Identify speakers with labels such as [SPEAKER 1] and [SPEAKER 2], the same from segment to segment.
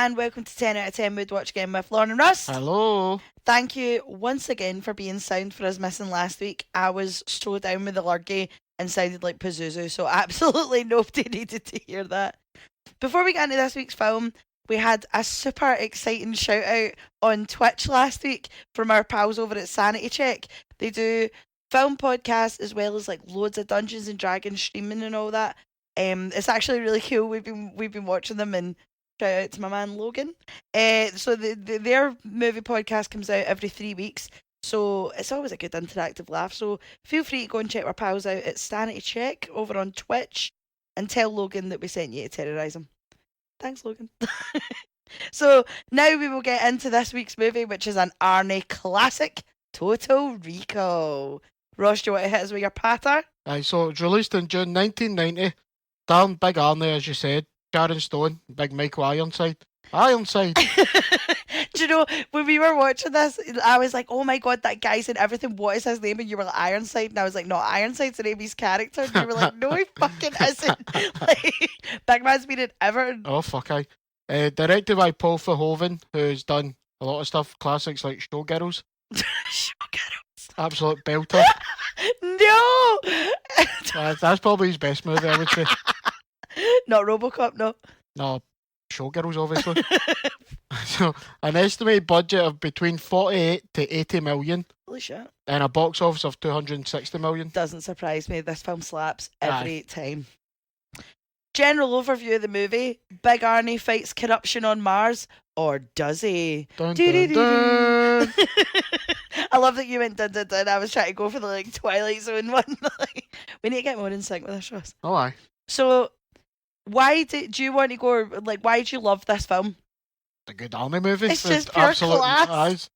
[SPEAKER 1] and welcome to 10 out of 10 Mood Watch Again with Lauren and Russ.
[SPEAKER 2] Hello.
[SPEAKER 1] Thank you once again for being sound for us missing last week. I was so down with the lurgy and sounded like Pazuzu, so absolutely nobody needed to hear that. Before we get into this week's film, we had a super exciting shout out on Twitch last week from our pals over at Sanity Check. They do film podcasts as well as like loads of Dungeons and Dragons streaming and all that. It's actually really cool. We've been watching them, and shout out to my man Logan. So their movie podcast comes out every 3 weeks. So it's always a good interactive laugh. So feel free to go and check our pals out at Sanity Check over on Twitch and tell Logan that we sent you to terrorise him. Thanks, Logan. So now we will get into this week's movie, which is an Arnie classic, Total Recall. Ross, do you want to hit us with your patter?
[SPEAKER 2] Aye, so it was released in June 1990. Starring Big Arnie, as you said, Sharon Stone, Big Michael Ironside. Ironside!
[SPEAKER 1] Do you know, when we were watching this, I was like, oh my god, that guy's in everything. What is his name? And you were like, Ironside. And I was like, no, Ironside's the name of his character. And you were like, no, he fucking isn't. Like, Big Man's been in everything.
[SPEAKER 2] Oh, fuck aye. Directed by Paul Verhoeven, who's done a lot of stuff, classics like Showgirls.
[SPEAKER 1] Showgirls.
[SPEAKER 2] Absolute belter.
[SPEAKER 1] No!
[SPEAKER 2] That's probably his best movie, I would say.
[SPEAKER 1] Not Robocop, no.
[SPEAKER 2] No, Showgirls, obviously. So, an estimated budget of between 48 to 80 million.
[SPEAKER 1] Holy shit.
[SPEAKER 2] And a box office of 260 million.
[SPEAKER 1] Doesn't surprise me. This film slaps every time. General overview of the movie. Big Arnie fights corruption on Mars. Or does he?
[SPEAKER 2] Dun, dun, dun.
[SPEAKER 1] I love that you went dun dun dun. I was trying to go for the like Twilight Zone one. We need to get more in sync with this, Ross.
[SPEAKER 2] Oh, aye.
[SPEAKER 1] So, why do you want to go, like, why do you love this film?
[SPEAKER 2] It's a good Arnie movie.
[SPEAKER 1] It's just pure class.
[SPEAKER 2] Eyes.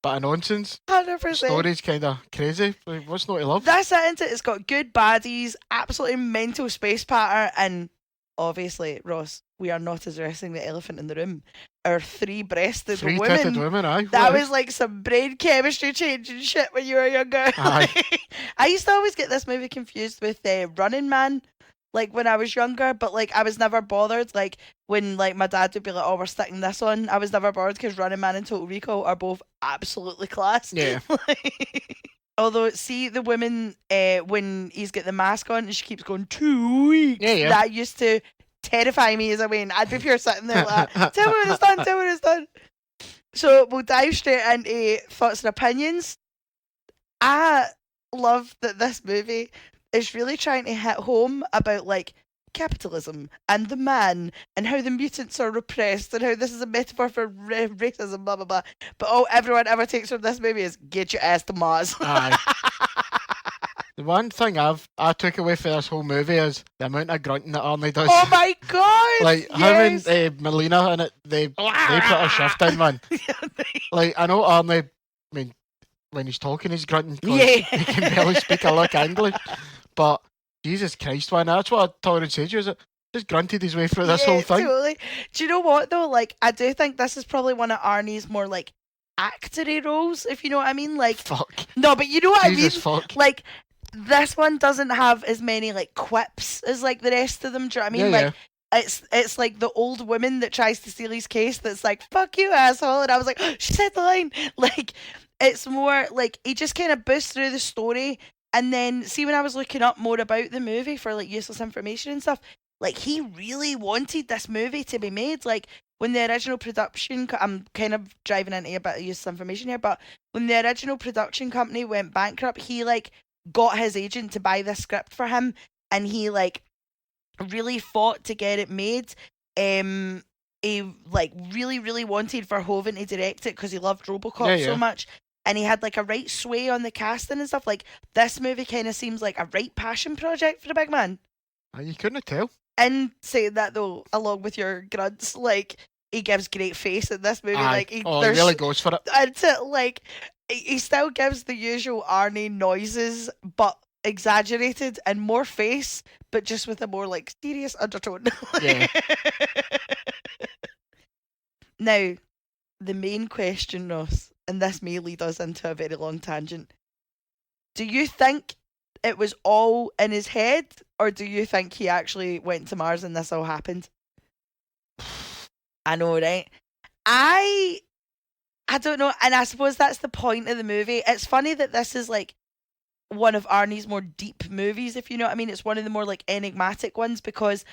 [SPEAKER 2] Bit of nonsense.
[SPEAKER 1] 100%.
[SPEAKER 2] Story's kind of crazy. What's not to love?
[SPEAKER 1] That's it, isn't it? It's got good baddies, absolutely mental space patter, and obviously, Ross, we are not addressing the elephant in the room. Our three-breasted
[SPEAKER 2] Three-titted women, aye.
[SPEAKER 1] That was like some brain chemistry changing shit when you were younger.
[SPEAKER 2] Aye.
[SPEAKER 1] I used to always get this movie confused with Running Man, like when I was younger, but like I was never bothered. Like when like my dad would be like, "Oh, we're sticking this on," I was never bothered because Running Man and Total Recall are both absolutely class.
[SPEAKER 2] Yeah.
[SPEAKER 1] Although, see the woman when he's got the mask on and she keeps going 2 weeks.
[SPEAKER 2] Yeah.
[SPEAKER 1] That used to terrify me as a ween. I'd be pure sitting there like, tell me when it's done, tell me when it's done. So we'll dive straight into thoughts and opinions. I love that this movie is really trying to hit home about like capitalism and the man and how the mutants are repressed and how this is a metaphor for racism, blah blah blah. But all everyone ever takes from this movie is get your ass to Mars.
[SPEAKER 2] Aye. The one thing I took away from this whole movie is the amount of grunting that Arnie does.
[SPEAKER 1] Oh my god!
[SPEAKER 2] Like
[SPEAKER 1] yes.
[SPEAKER 2] him and Melina in it, they put a shift in, man. Like I know Arnie. I mean, when he's talking, he's grunting because he can barely speak a lick English. But Jesus Christ, man, that's what I told said. He was just grunted his way through this whole thing.
[SPEAKER 1] Totally. Do you know what though? Like, I do think this is probably one of Arnie's more like actory roles, if you know what I mean. Like,
[SPEAKER 2] fuck.
[SPEAKER 1] No, but you know what
[SPEAKER 2] Jesus,
[SPEAKER 1] I mean.
[SPEAKER 2] Fuck.
[SPEAKER 1] Like, this one doesn't have as many like quips as like the rest of them. Do you know what I mean?
[SPEAKER 2] Yeah,
[SPEAKER 1] like. It's like the old woman that tries to steal his case that's like, fuck you, asshole. And I was like, oh, she said the line. Like, it's more like he just kind of boosts through the story. And then, see, when I was looking up more about the movie for like useless information and stuff, like he really wanted this movie to be made. Like when the original production, I'm kind of driving into a bit of useless information here, but when the original production company went bankrupt, he like got his agent to buy this script for him, and he like really fought to get it made. He like really wanted Verhoeven to direct it because he loved Robocop so much, and he had like a right sway on the casting and stuff. Like this movie kind of seems like a right passion project for the big man.
[SPEAKER 2] You couldn't tell.
[SPEAKER 1] And saying that though, along with your grunts, like he gives great face in this movie.
[SPEAKER 2] Aye.
[SPEAKER 1] Like he
[SPEAKER 2] really goes for it.
[SPEAKER 1] And like he still gives the usual Arnie noises, but exaggerated and more face, but just with a more like serious undertone.
[SPEAKER 2] Yeah.
[SPEAKER 1] Now, the main question, Ross, and this may lead us into a very long tangent. Do you think it was all in his head, or do you think he actually went to Mars and this all happened? I know, right? I don't know, and I suppose that's the point of the movie. It's funny that this is like one of Arnie's more deep movies, if you know what I mean. It's one of the more like enigmatic ones because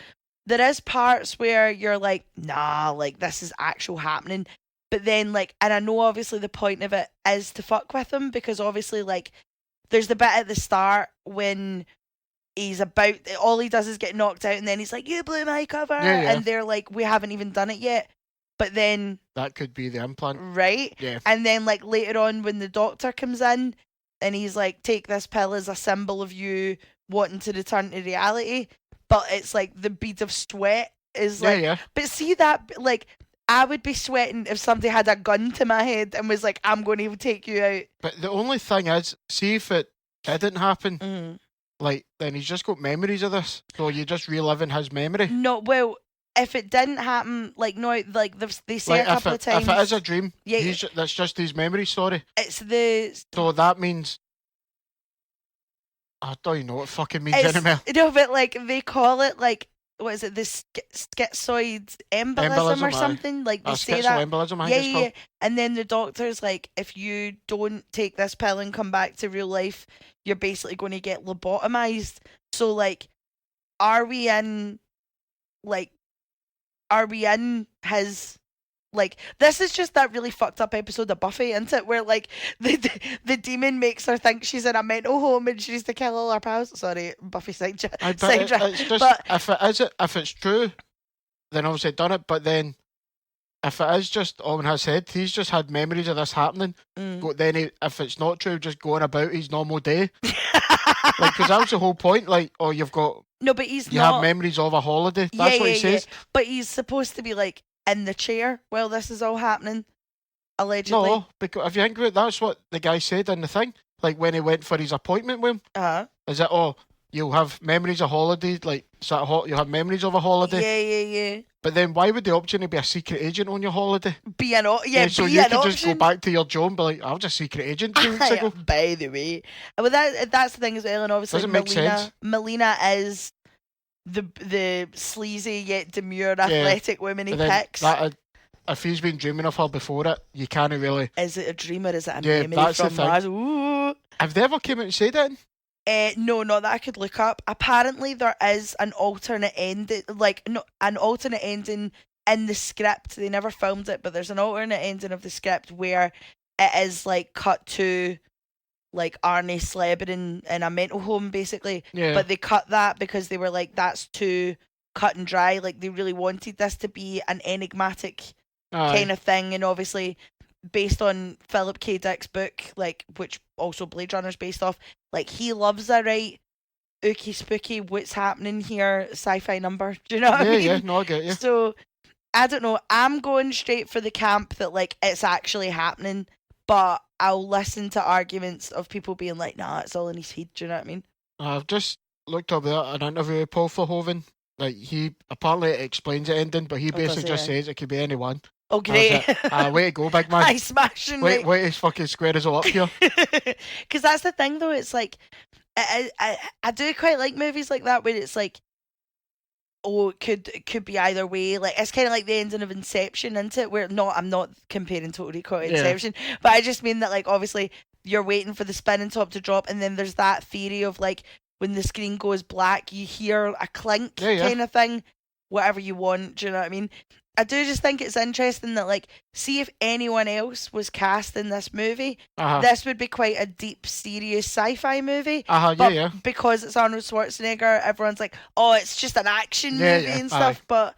[SPEAKER 1] there is parts where you're like, nah, like this is actual happening. But then like, and I know obviously the point of it is to fuck with him because obviously like there's the bit at the start when he's about, all he does is get knocked out and then he's like, you blew my cover.
[SPEAKER 2] Yeah.
[SPEAKER 1] And they're like, we haven't even done it yet. But then
[SPEAKER 2] that could be the implant.
[SPEAKER 1] Right?
[SPEAKER 2] Yeah.
[SPEAKER 1] And then like later on when the doctor comes in and he's like, take this pill as a symbol of you wanting to return to reality. But it's like the bead of sweat is like,
[SPEAKER 2] yeah.
[SPEAKER 1] But see that, like, I would be sweating if somebody had a gun to my head and was like, I'm going to take you out.
[SPEAKER 2] But the only thing is, see if it didn't happen, like, then he's just got memories of this. So you're just reliving his memory.
[SPEAKER 1] No, well, if it didn't happen, like, no, like, they say
[SPEAKER 2] like
[SPEAKER 1] a couple of times.
[SPEAKER 2] If it is a dream,
[SPEAKER 1] yeah,
[SPEAKER 2] that's just his memory, sorry.
[SPEAKER 1] It's the...
[SPEAKER 2] So that means... I don't even know what it fucking means anymore.
[SPEAKER 1] No, but, like, they call it, like, what is it, the schizoid embolism or something? Like, they say that.
[SPEAKER 2] Schizoembolism, I think it's called.
[SPEAKER 1] And then the doctor's like, if you don't take this pill and come back to real life, you're basically going to get lobotomized. So, like, are we in his... Like, this is just that really fucked up episode of Buffy, isn't it? Where, like, the demon makes her think she's in a mental home and she needs to kill all her pals. Sorry, Buffy side track.
[SPEAKER 2] It's just,
[SPEAKER 1] but
[SPEAKER 2] if it's true, then obviously done it. But then, if it is just all in his head, he's just had memories of this happening. But then, if it's not true, just going about his normal day. Like, because that was the whole point. Like, oh, you've got...
[SPEAKER 1] No, but
[SPEAKER 2] you have memories of a holiday. That's what he says.
[SPEAKER 1] Yeah. But he's supposed to be, like, in the chair while this is all happening, allegedly.
[SPEAKER 2] No, because if you think about it, that's what the guy said in the thing. Like when he went for his appointment with him. Is it, oh, you'll have memories of holiday, like you'll have memories of a holiday.
[SPEAKER 1] Yeah.
[SPEAKER 2] But then why would they opt you to be a secret agent on your holiday? So you could just go back to your job and be like, I was a secret agent 2 weeks ago.
[SPEAKER 1] By the way. Well, that's the thing as well, and obviously
[SPEAKER 2] doesn't make sense.
[SPEAKER 1] Melina is the sleazy yet demure athletic woman he picks.
[SPEAKER 2] If he's been dreaming of her before it, you can't really...
[SPEAKER 1] Is it a dream or is it a memory from Mars? Ooh.
[SPEAKER 2] Have they ever came out and said that?
[SPEAKER 1] No, not that I could look up. Apparently there is an alternate ending, an alternate ending in the script. They never filmed it, but there's an alternate ending of the script where it is like cut to like Arnie slebbing in a mental home basically.
[SPEAKER 2] Yeah.
[SPEAKER 1] But they cut that because they were like, that's too cut and dry. Like they really wanted this to be an enigmatic kind of thing, and obviously based on Philip K. Dick's book, like, which also Blade Runner's based off, like he loves a right ooky spooky what's happening here sci-fi number. Do you know what I mean?
[SPEAKER 2] Yeah, no, I get you.
[SPEAKER 1] So I don't know, I'm going straight for the camp that like it's actually happening, but I'll listen to arguments of people being like, nah, it's all in his head. Do you know what I mean?
[SPEAKER 2] I've just looked up an interview with Paul Verhoeven. Like, he apparently explains the ending, but he basically just says it could be anyone.
[SPEAKER 1] Oh, great.
[SPEAKER 2] Way to go, big man.
[SPEAKER 1] I smashing
[SPEAKER 2] Wait to fucking square us all up here.
[SPEAKER 1] Because that's the thing, though. It's like, I do quite like movies like that where it's like, oh, it could be either way. Like, it's kind of like the ending of Inception, isn't it? Where, no, I'm not comparing Total Recall to Inception, but I just mean that, like, obviously, you're waiting for the spinning top to drop, and then there's that theory of, like, when the screen goes black, you hear a clink kind of thing. Whatever you want, do you know what I mean? I do just think it's interesting that, like, see if anyone else was cast in this movie, this would be quite a deep, serious sci-fi movie. But because it's Arnold Schwarzenegger, everyone's like, oh, it's just an action movie and stuff. But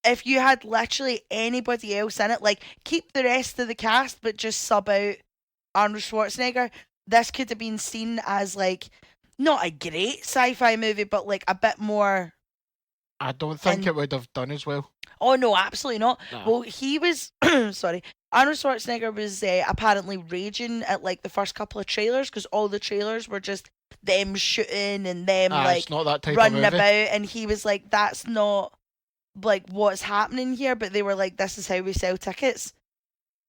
[SPEAKER 1] if you had literally anybody else in it, like, keep the rest of the cast, but just sub out Arnold Schwarzenegger, this could have been seen as, like, not a great sci-fi movie, but, like, a bit more...
[SPEAKER 2] I don't think it would have done as well.
[SPEAKER 1] Oh, no, absolutely not.
[SPEAKER 2] No.
[SPEAKER 1] Well, he was... sorry. Arnold Schwarzenegger was apparently raging at, like, the first couple of trailers, because all the trailers were just them shooting and them, like,
[SPEAKER 2] it's not that type
[SPEAKER 1] running
[SPEAKER 2] of movie.
[SPEAKER 1] about, and he was like, that's not, like, what's happening here, but they were like, this is how we sell tickets.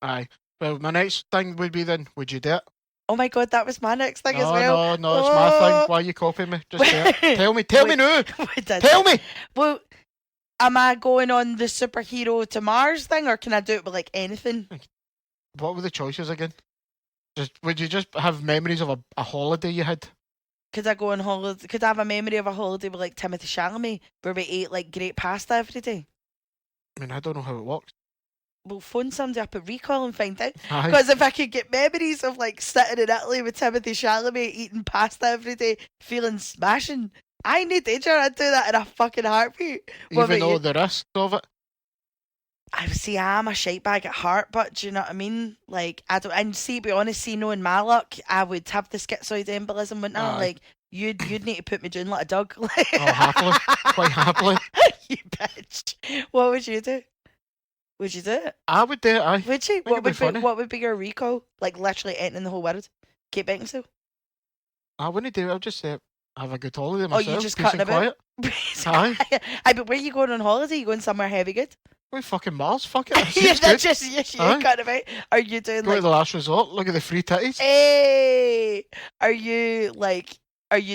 [SPEAKER 2] Aye. Well, my next thing would be then, would you do it?
[SPEAKER 1] Oh my god, that was my next thing as well.
[SPEAKER 2] No, it's my thing. Why are you copying me? Just tell me. Tell me now. Tell me.
[SPEAKER 1] Well, am I going on the superhero to Mars thing, or can I do it with like anything?
[SPEAKER 2] What were the choices again? Would you just have memories of a holiday you had?
[SPEAKER 1] Could I go on holiday? Could I have a memory of a holiday with like Timothy Chalamet where we ate like great pasta every day?
[SPEAKER 2] I mean, I don't know how it works.
[SPEAKER 1] We'll phone somebody up at Recall and find out.
[SPEAKER 2] Aye.
[SPEAKER 1] Because if I could get memories of like sitting in Italy with Timothy Chalamet eating pasta every day, feeling smashing, I need danger. I'd do that in a fucking heartbeat.
[SPEAKER 2] Even though the risks of it.
[SPEAKER 1] I see, I'm a shite bag at heart, but do you know what I mean? Like, I don't, and see, to be honest, knowing my luck, I would have the schizoid embolism, wouldn't I? Like, you'd need to put me down like a dog.
[SPEAKER 2] Oh, happily. Quite happily.
[SPEAKER 1] You bitch. What would you do? Would you do it?
[SPEAKER 2] I would do it, aye.
[SPEAKER 1] Would you? What would be your recall? Like, literally ending the whole world? Kate Beckinsale?
[SPEAKER 2] I wouldn't do it, I'd just say, have a good holiday myself.
[SPEAKER 1] Oh, you just cutting about?
[SPEAKER 2] Aye.
[SPEAKER 1] Aye, but where are you going on holiday? You going somewhere heavy good?
[SPEAKER 2] We're fucking Mars, fuck it.
[SPEAKER 1] Yeah, that's just cutting about. Are you doing
[SPEAKER 2] Go to the last resort, look at the free titties.
[SPEAKER 1] Hey! Are you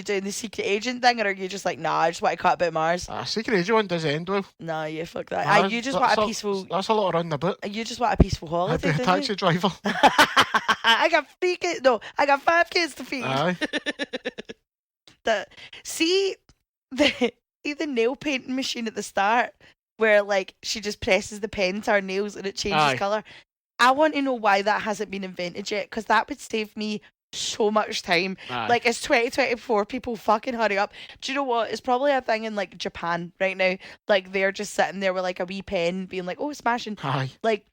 [SPEAKER 1] doing the secret agent thing, or are you just like, nah, I just want to cut about Mars?
[SPEAKER 2] Secret agent one does end well.
[SPEAKER 1] Nah, yeah, fuck that. You just want a peaceful...
[SPEAKER 2] That's a lot around the boot.
[SPEAKER 1] You just want a peaceful holiday,
[SPEAKER 2] I'd be a taxi driver.
[SPEAKER 1] I got 3 kids. No, I got 5 kids to feed.
[SPEAKER 2] Aye.
[SPEAKER 1] See the nail painting machine at the start, where like she just presses the pen to her nails and it changes colour. I want to know why that hasn't been invented yet, because that would save me so much time. Like, it's 2024, people fucking hurry up. Do you know what? It's probably a thing in like Japan right now. Like, they're just sitting there with like a wee pen being like, oh, smashing. Like,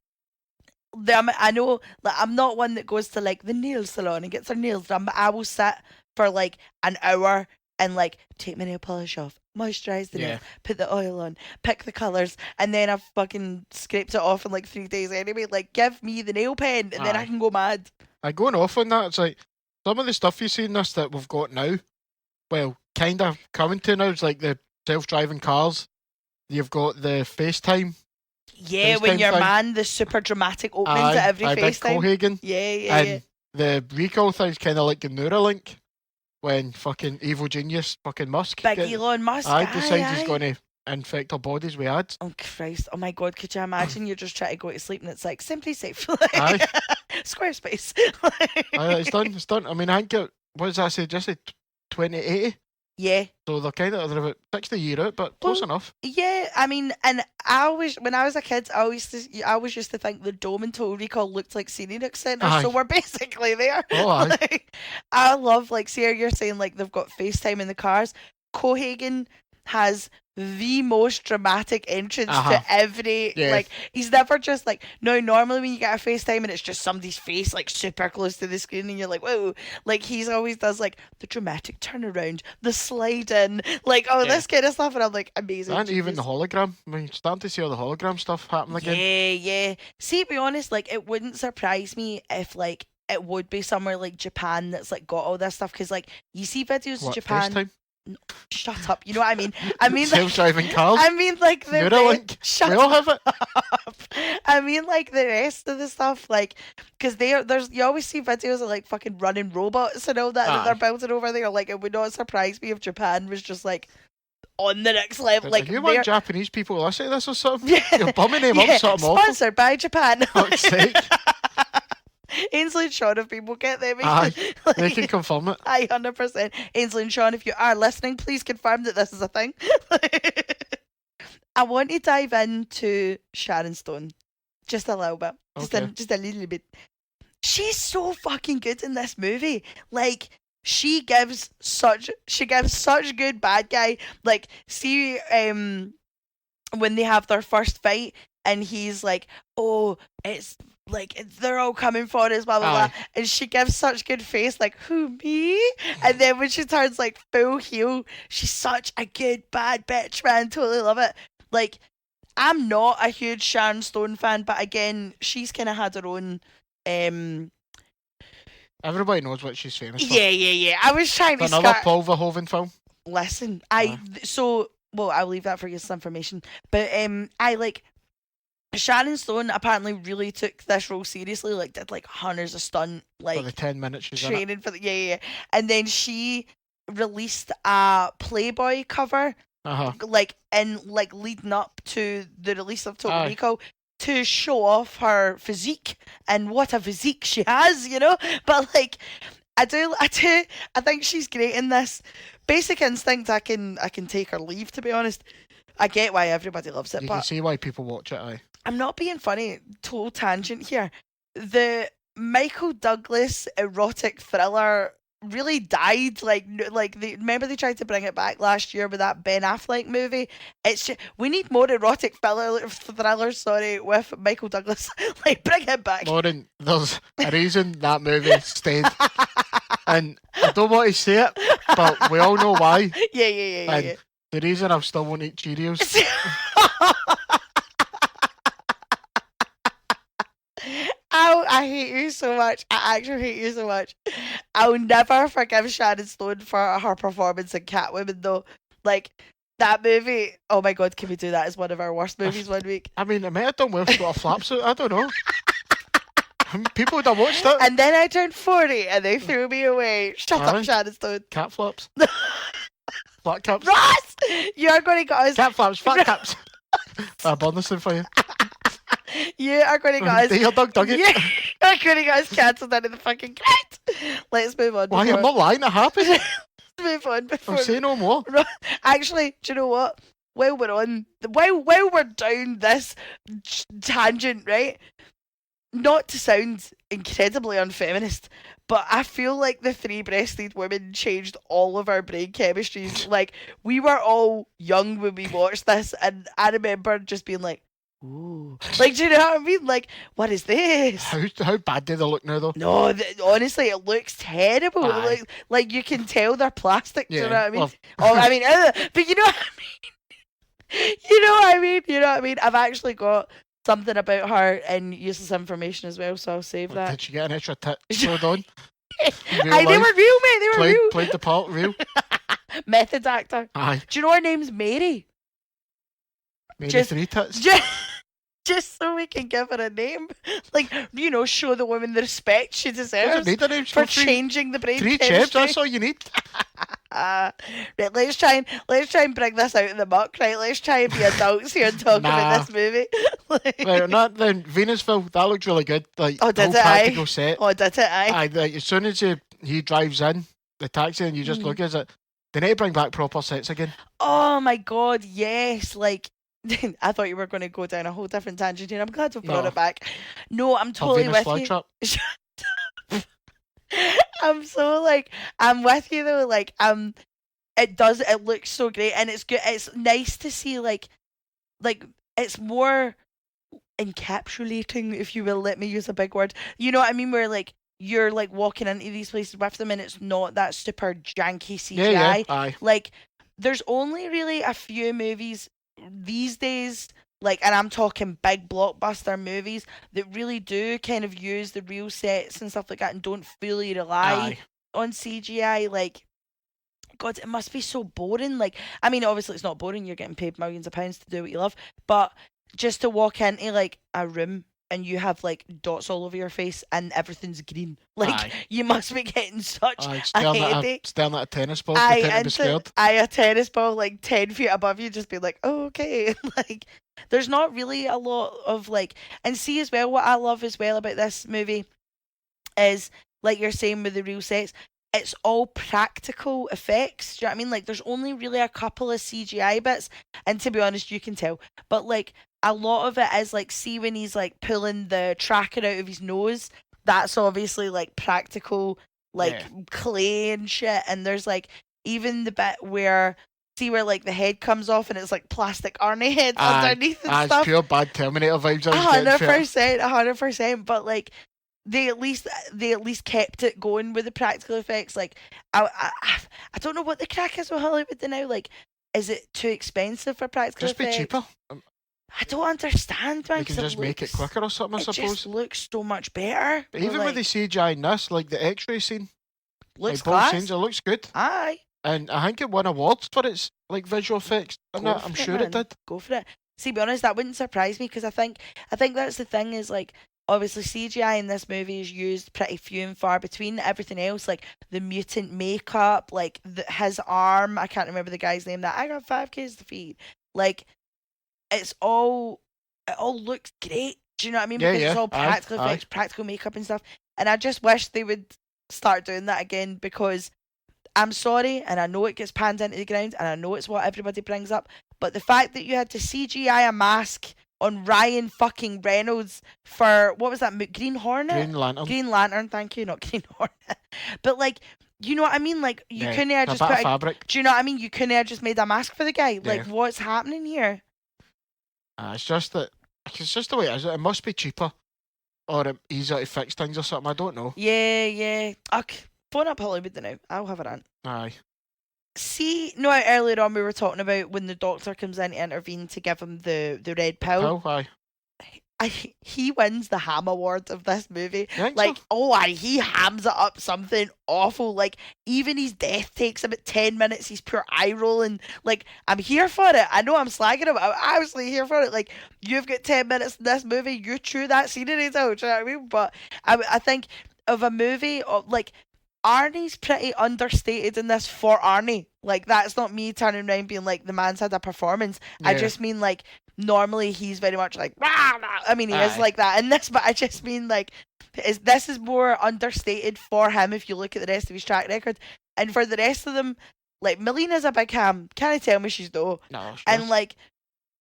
[SPEAKER 1] I know, like, I'm not one that goes to like the nail salon and gets her nails done, but I will sit for like an hour and like take my nail polish off, moisturise the nails, put the oil on, pick the colours, and then I've fucking scraped it off in like 3 days anyway. Like, give me the nail pen and then I can go mad.
[SPEAKER 2] Going off on that, it's like some of the stuff you see in this that we've got now, well, kind of coming to now, it's like the self-driving cars. You've got the FaceTime.
[SPEAKER 1] Yeah, when your man, the super dramatic openings at every FaceTime.
[SPEAKER 2] Cohagen.
[SPEAKER 1] Yeah.
[SPEAKER 2] The recall thing's kind of like the Neuralink. When fucking evil genius fucking Musk,
[SPEAKER 1] Elon Musk,
[SPEAKER 2] decides he's going to infect our bodies with ads.
[SPEAKER 1] Oh Christ! Oh my God! Could you imagine? You're just trying to go to sleep and it's like Simply Safe, Squarespace.
[SPEAKER 2] It's done. I mean, I think what does that say? Just say 2080.
[SPEAKER 1] Yeah.
[SPEAKER 2] So they're about 60 years out, but close enough.
[SPEAKER 1] Yeah, I mean, and when I was a kid, I always used to think the Dome and Total Recall looked like Scenic Centre, so we're basically there.
[SPEAKER 2] Oh, aye.
[SPEAKER 1] Like, I love, like, see, you're saying, like, they've got FaceTime in the cars. Cohagen has the most dramatic entrance to every like, he's never just like, no, normally when you get a FaceTime and it's just somebody's face like super close to the screen and you're like, whoa, like he's always does like the dramatic turnaround, the slide in, like this kind of stuff, and I'm like, amazing.
[SPEAKER 2] And even the hologram, I mean, you're starting to see all the hologram stuff happen again.
[SPEAKER 1] Yeah. See, to be honest, like, it wouldn't surprise me if like it would be somewhere like Japan that's like got all this stuff, because like you see videos of Japan.
[SPEAKER 2] FaceTime?
[SPEAKER 1] No, shut up. You know what I mean? I mean,
[SPEAKER 2] self-driving cars.
[SPEAKER 1] I mean, like the
[SPEAKER 2] Neuralink. We all have it.
[SPEAKER 1] I mean, like the rest of the stuff, like, because you always see videos of like fucking running robots and all that they're building over there. Like, it would not surprise me if Japan was just like on the next level. Like,
[SPEAKER 2] you want Japanese people to listen to this or something? You're bumming them up, something awful.
[SPEAKER 1] Sponsored by Japan.
[SPEAKER 2] Fuck's sake.
[SPEAKER 1] Ainsley and Sean, if people get them,
[SPEAKER 2] they can confirm it.
[SPEAKER 1] 100%. Ainsley and Sean, if you are listening, please confirm that this is a thing. I want to dive into Sharon Stone just a little bit, just a little bit. She's so fucking good in this movie. Like, she gives such good bad guy. Like, see, when they have their first fight, and he's like, oh, it's like they're all coming for us, blah blah blah, and she gives such good face, like, who, me? And then when she turns like full heel, she's such a good bad bitch, man. Totally love it. Like, I'm not a huge Sharon Stone fan, but again, she's kind of had her own.
[SPEAKER 2] Everybody knows what she's famous for.
[SPEAKER 1] Yeah. I was trying to
[SPEAKER 2] another Paul Verhoeven film.
[SPEAKER 1] Listen, I'll leave that for you, some information. But I like. Sharon Stone apparently really took this role seriously, like did like hundreds of stunt, like
[SPEAKER 2] for the 10 minutes she's
[SPEAKER 1] training for the yeah. And then she released a Playboy cover like leading up to the release of Total
[SPEAKER 2] Aye.
[SPEAKER 1] Recall, to show off her physique, and what a physique she has, you know. But like, I think she's great in this. Basic Instinct, I can take her leave, to be honest. I get why everybody loves it,
[SPEAKER 2] You
[SPEAKER 1] but
[SPEAKER 2] can see why people watch it. Aye.
[SPEAKER 1] I'm not being funny. Total tangent here. The Michael Douglas erotic thriller really died. Remember they tried to bring it back last year with that Ben Affleck movie. It's just, we need more erotic thrillers. Sorry, with Michael Douglas. Like, bring it back.
[SPEAKER 2] Lauren, there's a reason that movie stayed, and I don't want to say it, but we all know why.
[SPEAKER 1] Yeah.
[SPEAKER 2] The reason I still won't eat Cheerios.
[SPEAKER 1] I hate you so much. I actually hate you so much. I'll never forgive Sharon Stone for her performance in Catwoman, though. Like, that movie, oh my god, can we do that as one of our worst movies one week?
[SPEAKER 2] I mean, it might have done well if she got a flap suit. I don't know. People would have watched it.
[SPEAKER 1] And then I turned 40 and they threw me away. Shut up, Sharon Stone.
[SPEAKER 2] Cat flaps. Flat caps.
[SPEAKER 1] Ross! You're going to get us.
[SPEAKER 2] Cat flaps, flat caps. I'll burn this thing for you.
[SPEAKER 1] You are going to get us.
[SPEAKER 2] Your dog dug it.
[SPEAKER 1] You are going to get us cancelled out of the fucking ground. Let's move on.
[SPEAKER 2] Why? I'm not lying. It happened.
[SPEAKER 1] Let's move on.
[SPEAKER 2] I'll say no more.
[SPEAKER 1] Actually, do you know what? While we're down this tangent, right? Not to sound incredibly unfeminist, but I feel like the three-breasted women changed all of our brain chemistries. Like, we were all young when we watched this, and I remember just being like, ooh. Like, do you know what I mean? Like, what is this?
[SPEAKER 2] How bad do they look now, though?
[SPEAKER 1] No, honestly, it looks terrible. Like you can tell they're plastic. Do you know what I mean? But you know what I mean? You know what I mean? I've actually got something about her in useless information as well, so I'll save that.
[SPEAKER 2] Did she get an extra tit sewed on?
[SPEAKER 1] They were real, mate. They were real.
[SPEAKER 2] Played the part real.
[SPEAKER 1] Method actor.
[SPEAKER 2] Aye.
[SPEAKER 1] Do you know her name's Mary?
[SPEAKER 2] Maybe 3 tits.
[SPEAKER 1] Just so we can give her a name. Like, you know, show the woman the respect she deserves for changing the brain
[SPEAKER 2] 3
[SPEAKER 1] chemistry.
[SPEAKER 2] chefs, that's all you need.
[SPEAKER 1] Right, let's try and bring this out of the muck, right? Let's try and be adults here and talk about this movie.
[SPEAKER 2] Right, not then Venusville, that looked really good. Like,
[SPEAKER 1] oh, did
[SPEAKER 2] whole
[SPEAKER 1] it?
[SPEAKER 2] practical set.
[SPEAKER 1] Oh, did it?
[SPEAKER 2] Aye, like, as soon as he drives in the taxi and you just look at it, they need to bring back proper sets again.
[SPEAKER 1] Oh my god, yes! Like, I thought you were going to go down a whole different tangent here. I'm glad we brought it back. No, I'm totally with you. I'm with you though. Like, it looks so great, and it's good. It's nice to see like it's more encapsulating, if you will. Let me use a big word. You know what I mean? Where like you're like walking into these places with them, and it's not that super janky CGI.
[SPEAKER 2] Yeah. Aye.
[SPEAKER 1] Like, there's only really a few movies these days, like, and I'm talking big blockbuster movies that really do kind of use the real sets and stuff like that, and don't fully rely on CGI. Like, God, it must be so boring. Like, I mean, obviously it's not boring. You're getting paid millions of pounds to do what you love, but just to walk into like a room and you have like dots all over your face and everything's green, like, you must be getting such a headache.
[SPEAKER 2] Staring at a tennis ball, pretending to be scared.
[SPEAKER 1] A tennis ball like 10 feet above you, just be like, oh, okay. Like, there's not really a lot of like, and see as well, what I love as well about this movie is, like you're saying with the real sets, it's all practical effects. Do you know what I mean? Like, there's only really a couple of CGI bits, and to be honest, you can tell. But like, a lot of it is like, see when he's like pulling the tracker out of his nose, that's obviously like practical, like clay and shit. And there's like even the bit where, see where like the head comes off and it's like plastic Arnie heads underneath and stuff.
[SPEAKER 2] It's pure bad Terminator vibes.
[SPEAKER 1] 100%. But like, they at least kept it going with the practical effects. Like, I don't know what the crack is with Hollywood now. Like, is it too expensive for practical effects?
[SPEAKER 2] Just be cheaper.
[SPEAKER 1] I don't understand, man.
[SPEAKER 2] You can just make it quicker or something, I suppose.
[SPEAKER 1] It just looks so much better.
[SPEAKER 2] But even with the CGI in this, like the X-ray scene,
[SPEAKER 1] looks
[SPEAKER 2] like both scenes, it looks good.
[SPEAKER 1] Aye.
[SPEAKER 2] And I think it won awards for its like visual effects. I'm sure it did.
[SPEAKER 1] Go for it. See, to be honest, that wouldn't surprise me, because I think that's the thing is, like, obviously CGI in this movie is used pretty few and far between. Everything else, like the mutant makeup, like his arm, I can't remember the guy's name, that I got 5 kids to feed. Like, it all looks great. Do you know what I mean?
[SPEAKER 2] Yeah,
[SPEAKER 1] Because it's
[SPEAKER 2] yeah.
[SPEAKER 1] all
[SPEAKER 2] Aye,
[SPEAKER 1] practical effects, practical makeup and stuff. And I just wish they would start doing that again, because I'm sorry, and I know it gets panned into the ground, and I know it's what everybody brings up, but the fact that you had to CGI a mask on Ryan fucking Reynolds for, what was that, Green Hornet?
[SPEAKER 2] Green Lantern.
[SPEAKER 1] Green Lantern, thank you, not Green Hornet. But like, you know what I mean? Like, you couldn't have just put
[SPEAKER 2] fabric.
[SPEAKER 1] do you know what I mean? You couldn't have just made a mask for the guy.
[SPEAKER 2] Yeah.
[SPEAKER 1] Like, what's happening here?
[SPEAKER 2] It's just the way it is. It must be cheaper, or easier to fix things or something. I don't know.
[SPEAKER 1] Yeah. Okay. Phone up Hollywood now. I'll have a rant.
[SPEAKER 2] Aye.
[SPEAKER 1] See, no, earlier on we were talking about when the doctor comes in to intervene to give him the red pill.
[SPEAKER 2] Aye.
[SPEAKER 1] He wins the Ham Award of this movie.
[SPEAKER 2] Like,
[SPEAKER 1] so? He hams it up something awful. Like, even his death takes about 10 minutes. He's pure eye rolling. Like, I'm here for it. I know I'm slagging him. I'm absolutely here for it. Like, you've got 10 minutes in this movie. You chew that scenery out. Do you know what I mean? But I think of a movie of, like, Arnie's pretty understated in this for Arnie. Like, that's not me turning around being like, the man's had a performance. Yeah. I just mean, like, normally he's very much like, rah, rah. I mean, he is like that in this, but I just mean, like, this is more understated for him if you look at the rest of his track record. And for the rest of them, like, Melina's a big ham. Can I tell me she's no?
[SPEAKER 2] No.
[SPEAKER 1] And, like,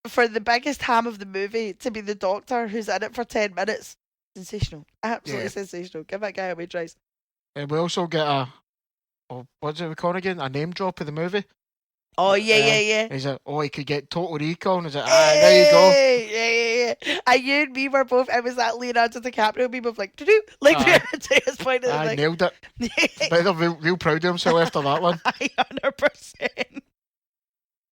[SPEAKER 1] for the biggest ham of the movie to be the doctor who's in it for 10 minutes, sensational. Absolutely sensational. Give that guy a wee tries.
[SPEAKER 2] And we also get what's it we call again? A name drop of the movie.
[SPEAKER 1] Oh, yeah.
[SPEAKER 2] He's like, he could get Total Recall. And he's like, there you go.
[SPEAKER 1] Yeah. And you and me were both, it was that Leonardo DiCaprio, we both like, to-do. Like, to his point.
[SPEAKER 2] I nailed it. But they're real proud of himself after that one.
[SPEAKER 1] 100%.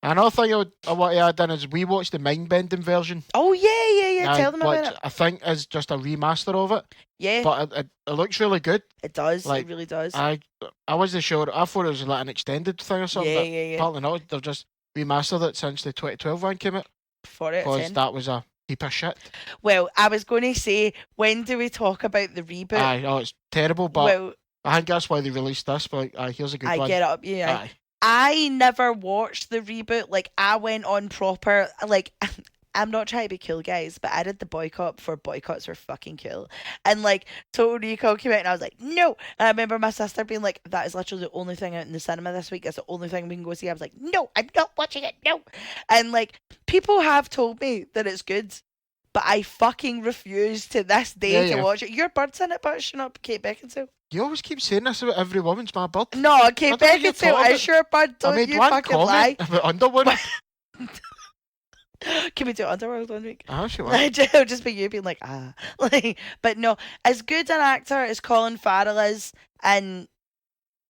[SPEAKER 2] Another thing I want to add in is we watched the mind-bending version.
[SPEAKER 1] Oh, yeah. Tell them about it.
[SPEAKER 2] I think is just a remaster of it.
[SPEAKER 1] Yeah.
[SPEAKER 2] But it looks really good.
[SPEAKER 1] It does.
[SPEAKER 2] Like,
[SPEAKER 1] it really does.
[SPEAKER 2] I wasn't sure. I thought it was like an extended thing or something.
[SPEAKER 1] Yeah.
[SPEAKER 2] Apparently not. They've just remastered it since the 2012 one came out.
[SPEAKER 1] 4 out of 10.
[SPEAKER 2] Because that was a heap of shit.
[SPEAKER 1] Well, I was going to say, when do we talk about the reboot?
[SPEAKER 2] It's terrible, but I think that's why they released this. But here's a good one.
[SPEAKER 1] I get it up, yeah. I never watched the reboot. Like, I went on proper, like, I'm not trying to be cool, guys, but I did the boycott for boycotts were fucking cool. And, like, Total Recall came out and I was like, no. And I remember my sister being like, that is literally the only thing out in the cinema this week. That's the only thing we can go see. I was like, no, I'm not watching it. No. And, like, people have told me that it's good, but I fucking refuse to this day to watch it. Your bird's in it, but shut up, Kate Beckinsale.
[SPEAKER 2] You always keep saying this about every woman's my bird.
[SPEAKER 1] No, Kate Beckinsale is your bird. Don't you fucking lie.
[SPEAKER 2] About Underwood.
[SPEAKER 1] Can we do Underworld one week?
[SPEAKER 2] Sure.
[SPEAKER 1] It'll just be you being like, like, but no, as good an actor as Colin Farrell is, and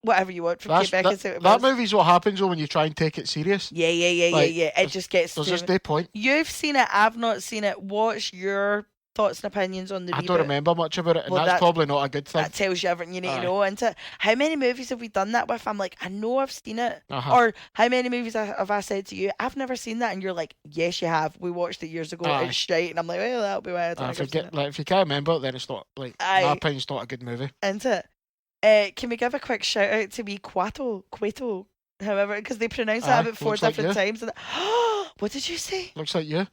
[SPEAKER 1] whatever you want from Kate Beckinsale.
[SPEAKER 2] That movie's what happens when you try and take it serious.
[SPEAKER 1] Yeah. It just gets.
[SPEAKER 2] There's just no point.
[SPEAKER 1] You've seen it. I've not seen it. What's your thoughts and opinions on the reboot?
[SPEAKER 2] I don't remember much about it, and that's probably not a good thing.
[SPEAKER 1] That tells you everything you need to know. And how many movies have we done that with? I'm like, I know I've seen it. Or how many movies have I said to you, I've never seen that? And you're like, yes, you have. We watched it years ago. It's straight. And I'm like, well, that'll be why I don't
[SPEAKER 2] if you can't remember it, then it's not, like, in my opinion, it's not a good movie.
[SPEAKER 1] Isn't it? Can we give a quick shout out to Cueto, however, because they pronounce it about 4 different times. And what did you say?
[SPEAKER 2] Looks like you.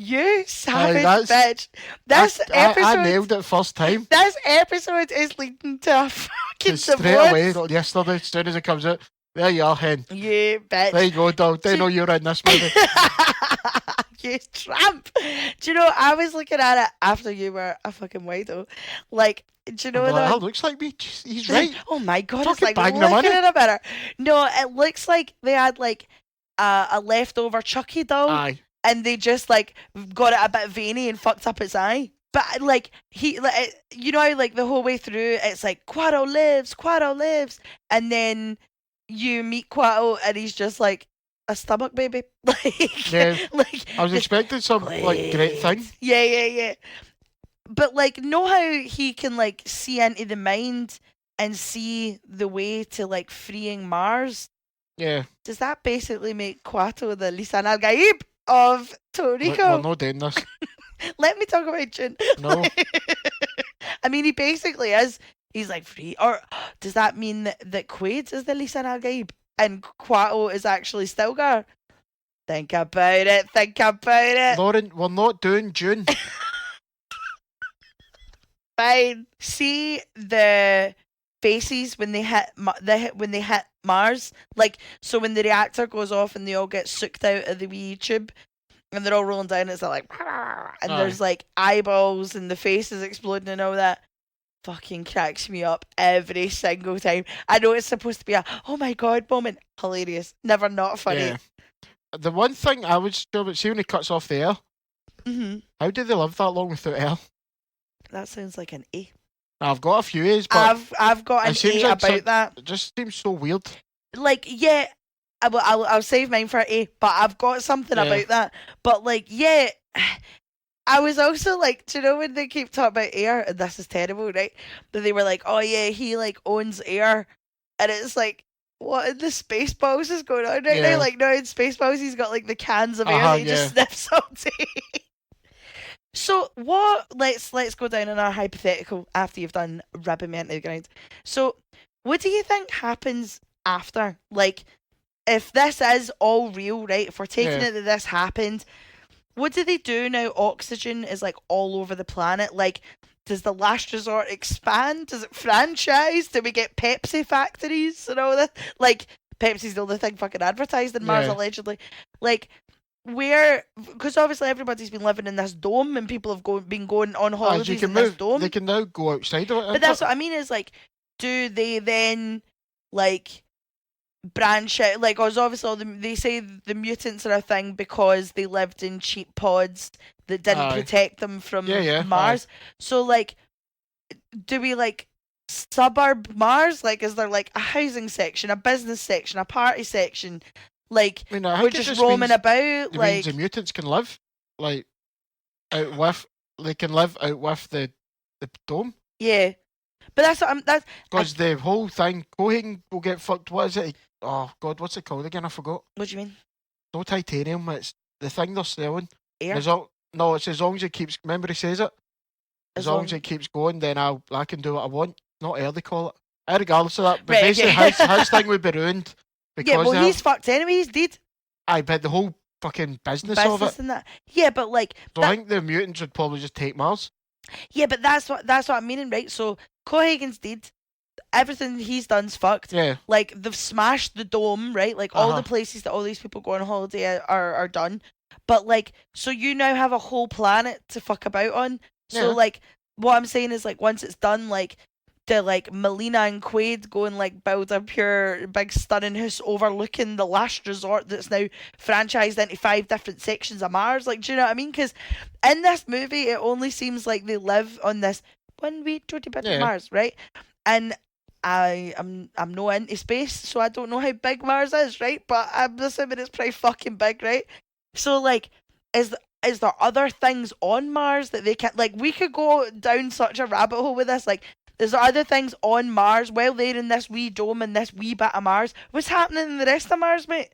[SPEAKER 1] You savage bitch. This episode.
[SPEAKER 2] I nailed it first time.
[SPEAKER 1] This episode is leading to a fucking divorce.
[SPEAKER 2] Straight away, yesterday, as soon as it comes out, there you are, hen.
[SPEAKER 1] You bitch.
[SPEAKER 2] There you go, dog. They know you're in this movie.
[SPEAKER 1] You tramp. Do you know, I was looking at it after you were a fucking widow. Like, do you know
[SPEAKER 2] that looks like me? He's right.
[SPEAKER 1] Oh my god,
[SPEAKER 2] it's
[SPEAKER 1] like looking at it better. No, it looks like they had like a leftover Chucky doll.
[SPEAKER 2] Aye.
[SPEAKER 1] And they just like got it a bit veiny and fucked up its eye. But like you know how like the whole way through it's like Quato lives, and then you meet Quato and he's just like a stomach baby. Like,
[SPEAKER 2] yeah.
[SPEAKER 1] Like
[SPEAKER 2] I was expecting some like great thing.
[SPEAKER 1] Yeah. But like, know how he can like see into the mind and see the way to like freeing Mars?
[SPEAKER 2] Yeah.
[SPEAKER 1] Does that basically make Quato the Lisan al Gaib of Total Recall?
[SPEAKER 2] We're not doing this.
[SPEAKER 1] Let me talk about June.
[SPEAKER 2] No.
[SPEAKER 1] I mean, he basically is. He's like free. Or does that mean that Quaid is the Lisa Nagaib and Quato is actually Stilgar? Think about it. Think about it.
[SPEAKER 2] Lauren, we're not doing June.
[SPEAKER 1] Fine. See the faces when they hit when they hit Mars, like, so when the reactor goes off and they all get sucked out of the wee tube and they're all rolling down, it's like, and there's like eyeballs and the faces exploding and all that. Fucking cracks me up every single time. I know it's supposed to be a oh my god moment. Hilarious. Never not funny.
[SPEAKER 2] Yeah. The one thing I would still, but see when he cuts off the air, how do they live that long without air?
[SPEAKER 1] That sounds like an A.
[SPEAKER 2] I've got a few A's, but
[SPEAKER 1] I've got an A
[SPEAKER 2] like
[SPEAKER 1] about that.
[SPEAKER 2] It just seems so weird.
[SPEAKER 1] Like, yeah, I'll save mine for A, but I've got something about that. But like, yeah, I was also like, do you know when they keep talking about air, and this is terrible, right? That they were like, oh yeah, he like owns air, and it's like, what in the Spaceballs is going on right now? Like, no, in Spaceballs he's got like the cans of air that he just sniffs all day. So what? Let's go down on our hypothetical after you've done ribbing me into the ground. So what do you think happens after? Like, if this is all real, right? If we're taking it that this happened, what do they do now? Oxygen is like all over the planet. Like, does the last resort expand? Does it franchise? Do we get Pepsi factories and all that? Like, Pepsi's the only thing fucking advertised in Mars allegedly. Like, where, because obviously everybody's been living in this dome and people have been going on holidays in this dome.
[SPEAKER 2] They can now go outside of it.
[SPEAKER 1] But that's what I mean is like, do they then like branch out? Like, obviously they say the mutants are a thing because they lived in cheap pods that didn't protect them from Mars. So like, do we like suburb Mars? Like, is there like a housing section, a business section, a party section? Like, we're just roaming about.
[SPEAKER 2] It
[SPEAKER 1] like,
[SPEAKER 2] means the mutants can live, like, out with. They can live out with the dome.
[SPEAKER 1] Yeah, but that's what
[SPEAKER 2] because the whole thing. Cohagen will get fucked. What is it? Oh God, what's it called again? I forgot.
[SPEAKER 1] What do you mean?
[SPEAKER 2] No titanium. It's the thing they're selling.
[SPEAKER 1] Air.
[SPEAKER 2] No, it's as long as it keeps. Remember, he says it. As long as it keeps going, then I can do what I want. Not air, they call it. Regardless of that, but basically his thing would be ruined.
[SPEAKER 1] Yeah, well, he's fucked anyway. He's dead.
[SPEAKER 2] I bet the whole fucking business of it.
[SPEAKER 1] And that. Yeah, but like,
[SPEAKER 2] so I think the mutants would probably just take Mars.
[SPEAKER 1] Yeah, but that's what I'm meaning, right? So Cohagen's dead. Everything he's done's fucked.
[SPEAKER 2] Yeah.
[SPEAKER 1] Like, they've smashed the dome, right? Like, all the places that all these people go on holiday are done. But like, so you now have a whole planet to fuck about on. So like, what I'm saying is like, once it's done, like, to like Melina and Quaid go and like build a pure big stunning house overlooking the last resort that's now franchised into 5 different sections of Mars. Like, do you know what I mean? Because in this movie, it only seems like they live on this 1 week 20 bit of Mars, right? And I'm no into space, so I don't know how big Mars is, right? But I'm assuming it's pretty fucking big, right? So like, is there other things on Mars that they can't, like, we could go down such a rabbit hole with this, like, is there other things on Mars while they're in this wee dome in this wee bit of Mars? What's happening in the rest of Mars, mate?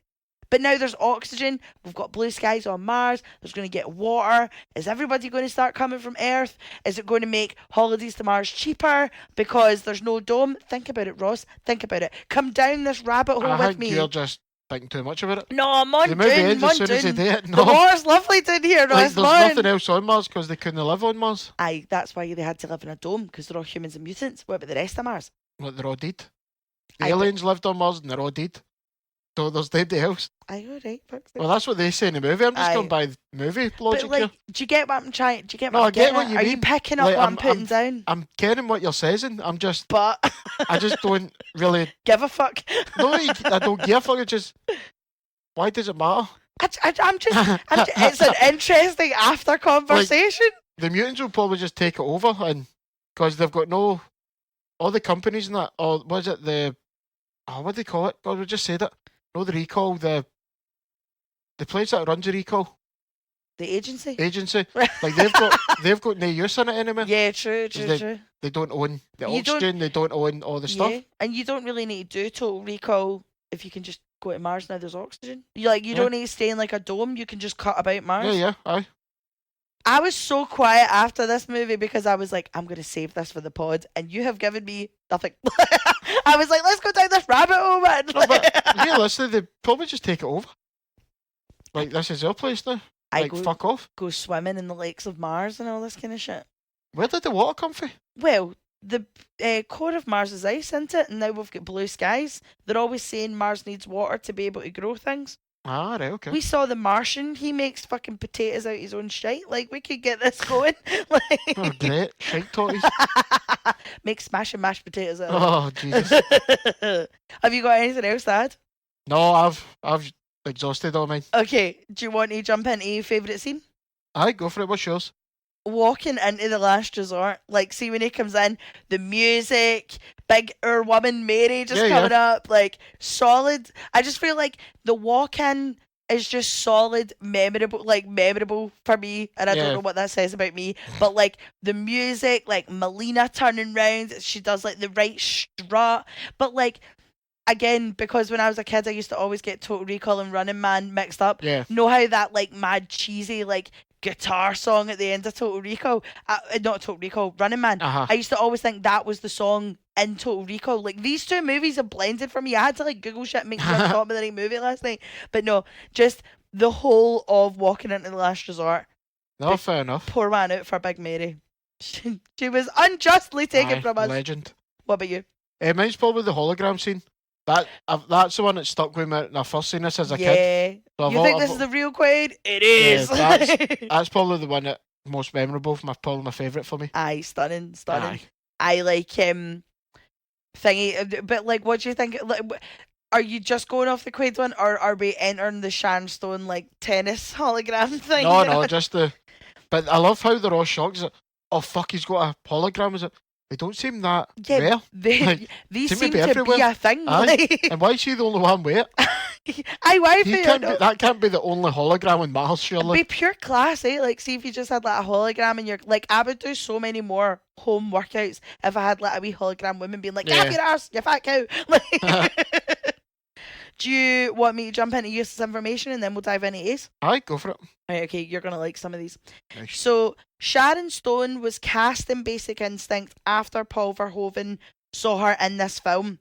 [SPEAKER 1] But now there's oxygen, we've got blue skies on Mars, there's going to get water. Is everybody going to start coming from Earth? Is it going to make holidays to Mars cheaper because there's no dome? Think about it, Ross. Think about it. Come down this rabbit hole with me.
[SPEAKER 2] You're just thinking too much about it.
[SPEAKER 1] No, I'm on
[SPEAKER 2] the movie ends as soon as they do it. No.
[SPEAKER 1] The war's lovely down here, Ross.
[SPEAKER 2] There's nothing else on Mars because they couldn't live on Mars.
[SPEAKER 1] Aye, that's why they had to live in a dome, because they're all humans and mutants. What about the rest of Mars?
[SPEAKER 2] Well, they're all dead. The aliens lived on Mars and they're all dead. So there's nobody else.
[SPEAKER 1] Aye, alright.
[SPEAKER 2] Well, that's what they say in the movie. I'm just going by the movie logic.
[SPEAKER 1] But like, do you get what I'm trying? Do you get what
[SPEAKER 2] I'm
[SPEAKER 1] I get
[SPEAKER 2] what you mean.
[SPEAKER 1] Are you picking up
[SPEAKER 2] like,
[SPEAKER 1] what I'm putting down?
[SPEAKER 2] I'm getting what you're saying. I'm just.
[SPEAKER 1] But
[SPEAKER 2] I just don't really
[SPEAKER 1] give a fuck.
[SPEAKER 2] No, I don't give a fuck. It's just. Why does it matter?
[SPEAKER 1] I'm just it's an interesting after conversation.
[SPEAKER 2] Like, the mutants will probably just take it over, and because they've got no, all the companies and that, or was it what do they call it? God, we just said it. No, the recall, the place that runs the recall.
[SPEAKER 1] The agency.
[SPEAKER 2] Like they've got no use in it anymore.
[SPEAKER 1] Yeah, true.
[SPEAKER 2] They don't own the oxygen. They don't own all the stuff.
[SPEAKER 1] And you don't really need to do total recall if you can just go to Mars now. There's oxygen. You don't need to stay in like a dome. You can just cut about Mars.
[SPEAKER 2] Yeah, aye.
[SPEAKER 1] I was so quiet after this movie because I was like, I'm going to save this for the pod, and you have given me nothing. I was like, let's go down this rabbit hole, man.
[SPEAKER 2] No, but realistically, they probably just take it over. Like, this is their place now. Like, fuck off.
[SPEAKER 1] Go swimming in the lakes of Mars and all this kind of shit.
[SPEAKER 2] Where did the water come from?
[SPEAKER 1] Well, the core of Mars is ice, isn't it? And now we've got blue skies. They're always saying Mars needs water to be able to grow things.
[SPEAKER 2] Ah, right, okay.
[SPEAKER 1] We saw The Martian. He makes fucking potatoes out his own shite. Like, we could get this going. Like...
[SPEAKER 2] Oh, great. Shite totties.
[SPEAKER 1] Make smash and mashed potatoes out
[SPEAKER 2] of it. Oh, Jesus.
[SPEAKER 1] Have you got anything else to add?
[SPEAKER 2] No, I've exhausted all mine.
[SPEAKER 1] Okay, do you want to jump into your favourite scene?
[SPEAKER 2] Aye, go for it. What's yours?
[SPEAKER 1] Walking into the last resort. Like, see when he comes in, the music, big woman Mary just coming up, like, solid. I just feel like the walk-in is just solid, memorable for me, and I don't know what that says about me, but, like, the music, like, Melina turning round, she does, like, the right strut, but, like, again, because when I was a kid, I used to always get Total Recall and Running Man mixed up.
[SPEAKER 2] Yeah.
[SPEAKER 1] Know how that, like, mad cheesy, like, guitar song at the end of Total Recall, not Total Recall, Running Man. I used to always think that was the song in Total Recall. Like, these two movies have blended for me. I had to, like, Google shit and make sure I thought of the right movie last night. But no, just the whole of Walking into the Last Resort.
[SPEAKER 2] No, fair enough.
[SPEAKER 1] Poor man out for Big Mary. She was unjustly taken from us.
[SPEAKER 2] Legend.
[SPEAKER 1] What about you?
[SPEAKER 2] Mine's probably the hologram scene. That's the one that stuck with me when I first seen this as a kid. So
[SPEAKER 1] you think this is the real Quaid? It is.
[SPEAKER 2] Yeah, that's probably the one that most memorable. Probably my favourite for me.
[SPEAKER 1] Aye, stunning.
[SPEAKER 2] Aye.
[SPEAKER 1] I like thingy, but like, what do you think? Like, are you just going off the Quaid one, or are we entering the Sharon Stone like tennis hologram thing?
[SPEAKER 2] No, just the. But I love how they're all shocked. Like, oh fuck, he's got a hologram. Is it? They don't seem that rare.
[SPEAKER 1] These seem to be a thing.
[SPEAKER 2] And why is she the only one with it? That can't be the only hologram in Mars, surely.
[SPEAKER 1] It'd be pure class, eh? Like, see if you just had like a hologram and you're like, I would do so many more home workouts if I had like a wee hologram woman being like, get off your arse, you fat cow. Like, do you want me to jump into useless information and then we'll dive into Ace?
[SPEAKER 2] Aye, go for it.
[SPEAKER 1] Right, okay, you're going to like some of these.
[SPEAKER 2] Nice.
[SPEAKER 1] So, Sharon Stone was cast in Basic Instinct after Paul Verhoeven saw her in this film.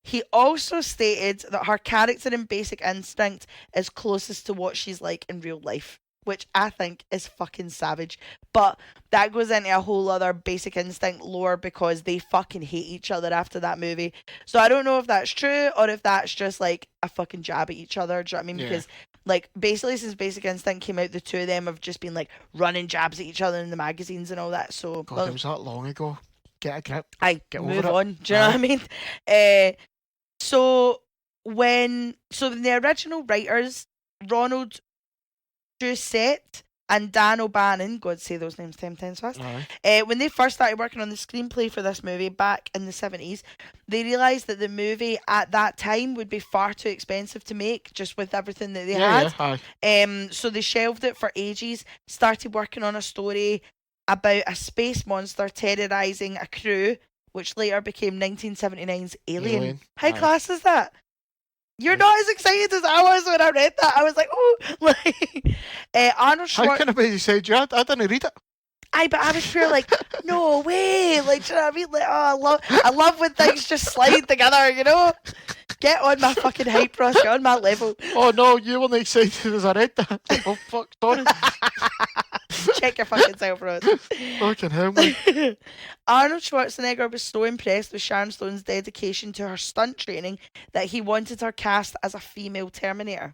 [SPEAKER 1] He also stated that her character in Basic Instinct is closest to what she's like in real life, which I think is fucking savage. But that goes into a whole other Basic Instinct lore because they fucking hate each other after that movie. So I don't know if that's true or if that's just like a fucking jab at each other. Do you know what I mean?
[SPEAKER 2] Yeah.
[SPEAKER 1] Because like basically since Basic Instinct came out, the two of them have just been like running jabs at each other in the magazines and all that. So
[SPEAKER 2] God, it was that long ago. Get a grip.
[SPEAKER 1] Get move on. Do you know what I mean? So the original writers, Ronald Doucette and Dan O'Bannon, God say those names 10 times fast, when they first started working on the screenplay for this movie back in the 70s, they realised that the movie at that time would be far too expensive to make, just with everything that they had. So they shelved it for ages, started working on a story about a space monster terrorising a crew, which later became 1979's Alien. How class is that? You're not as excited as I was when I read that. I was like, oh, like Arnold Schwarzenegger.
[SPEAKER 2] How can I be said you? I didn't read it.
[SPEAKER 1] But I was pure like, no way. Like, do you know what I mean? Like, oh, I love when things just slide together, you know? Get on my fucking hype rush, get on my level.
[SPEAKER 2] Oh no, you weren't excited as I read that. Oh fuck, sorry.
[SPEAKER 1] Check your fucking self, Rod.
[SPEAKER 2] Fucking hell, man.
[SPEAKER 1] Arnold Schwarzenegger was so impressed with Sharon Stone's dedication to her stunt training that he wanted her cast as a female Terminator.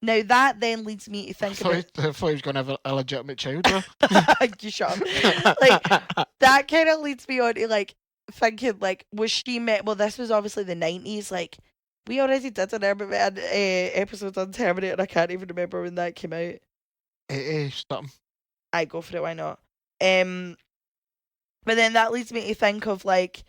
[SPEAKER 1] Now that then leads me to think
[SPEAKER 2] I thought he was going to have a illegitimate child.
[SPEAKER 1] You shut up. Like, that kind of leads me on to like thinking like, was she met? Well, this was obviously the 90s. Like, we already did an episode on Terminator. And I can't even remember when that came out.
[SPEAKER 2] Something.
[SPEAKER 1] I go for it. Why not? But then that leads me to think of like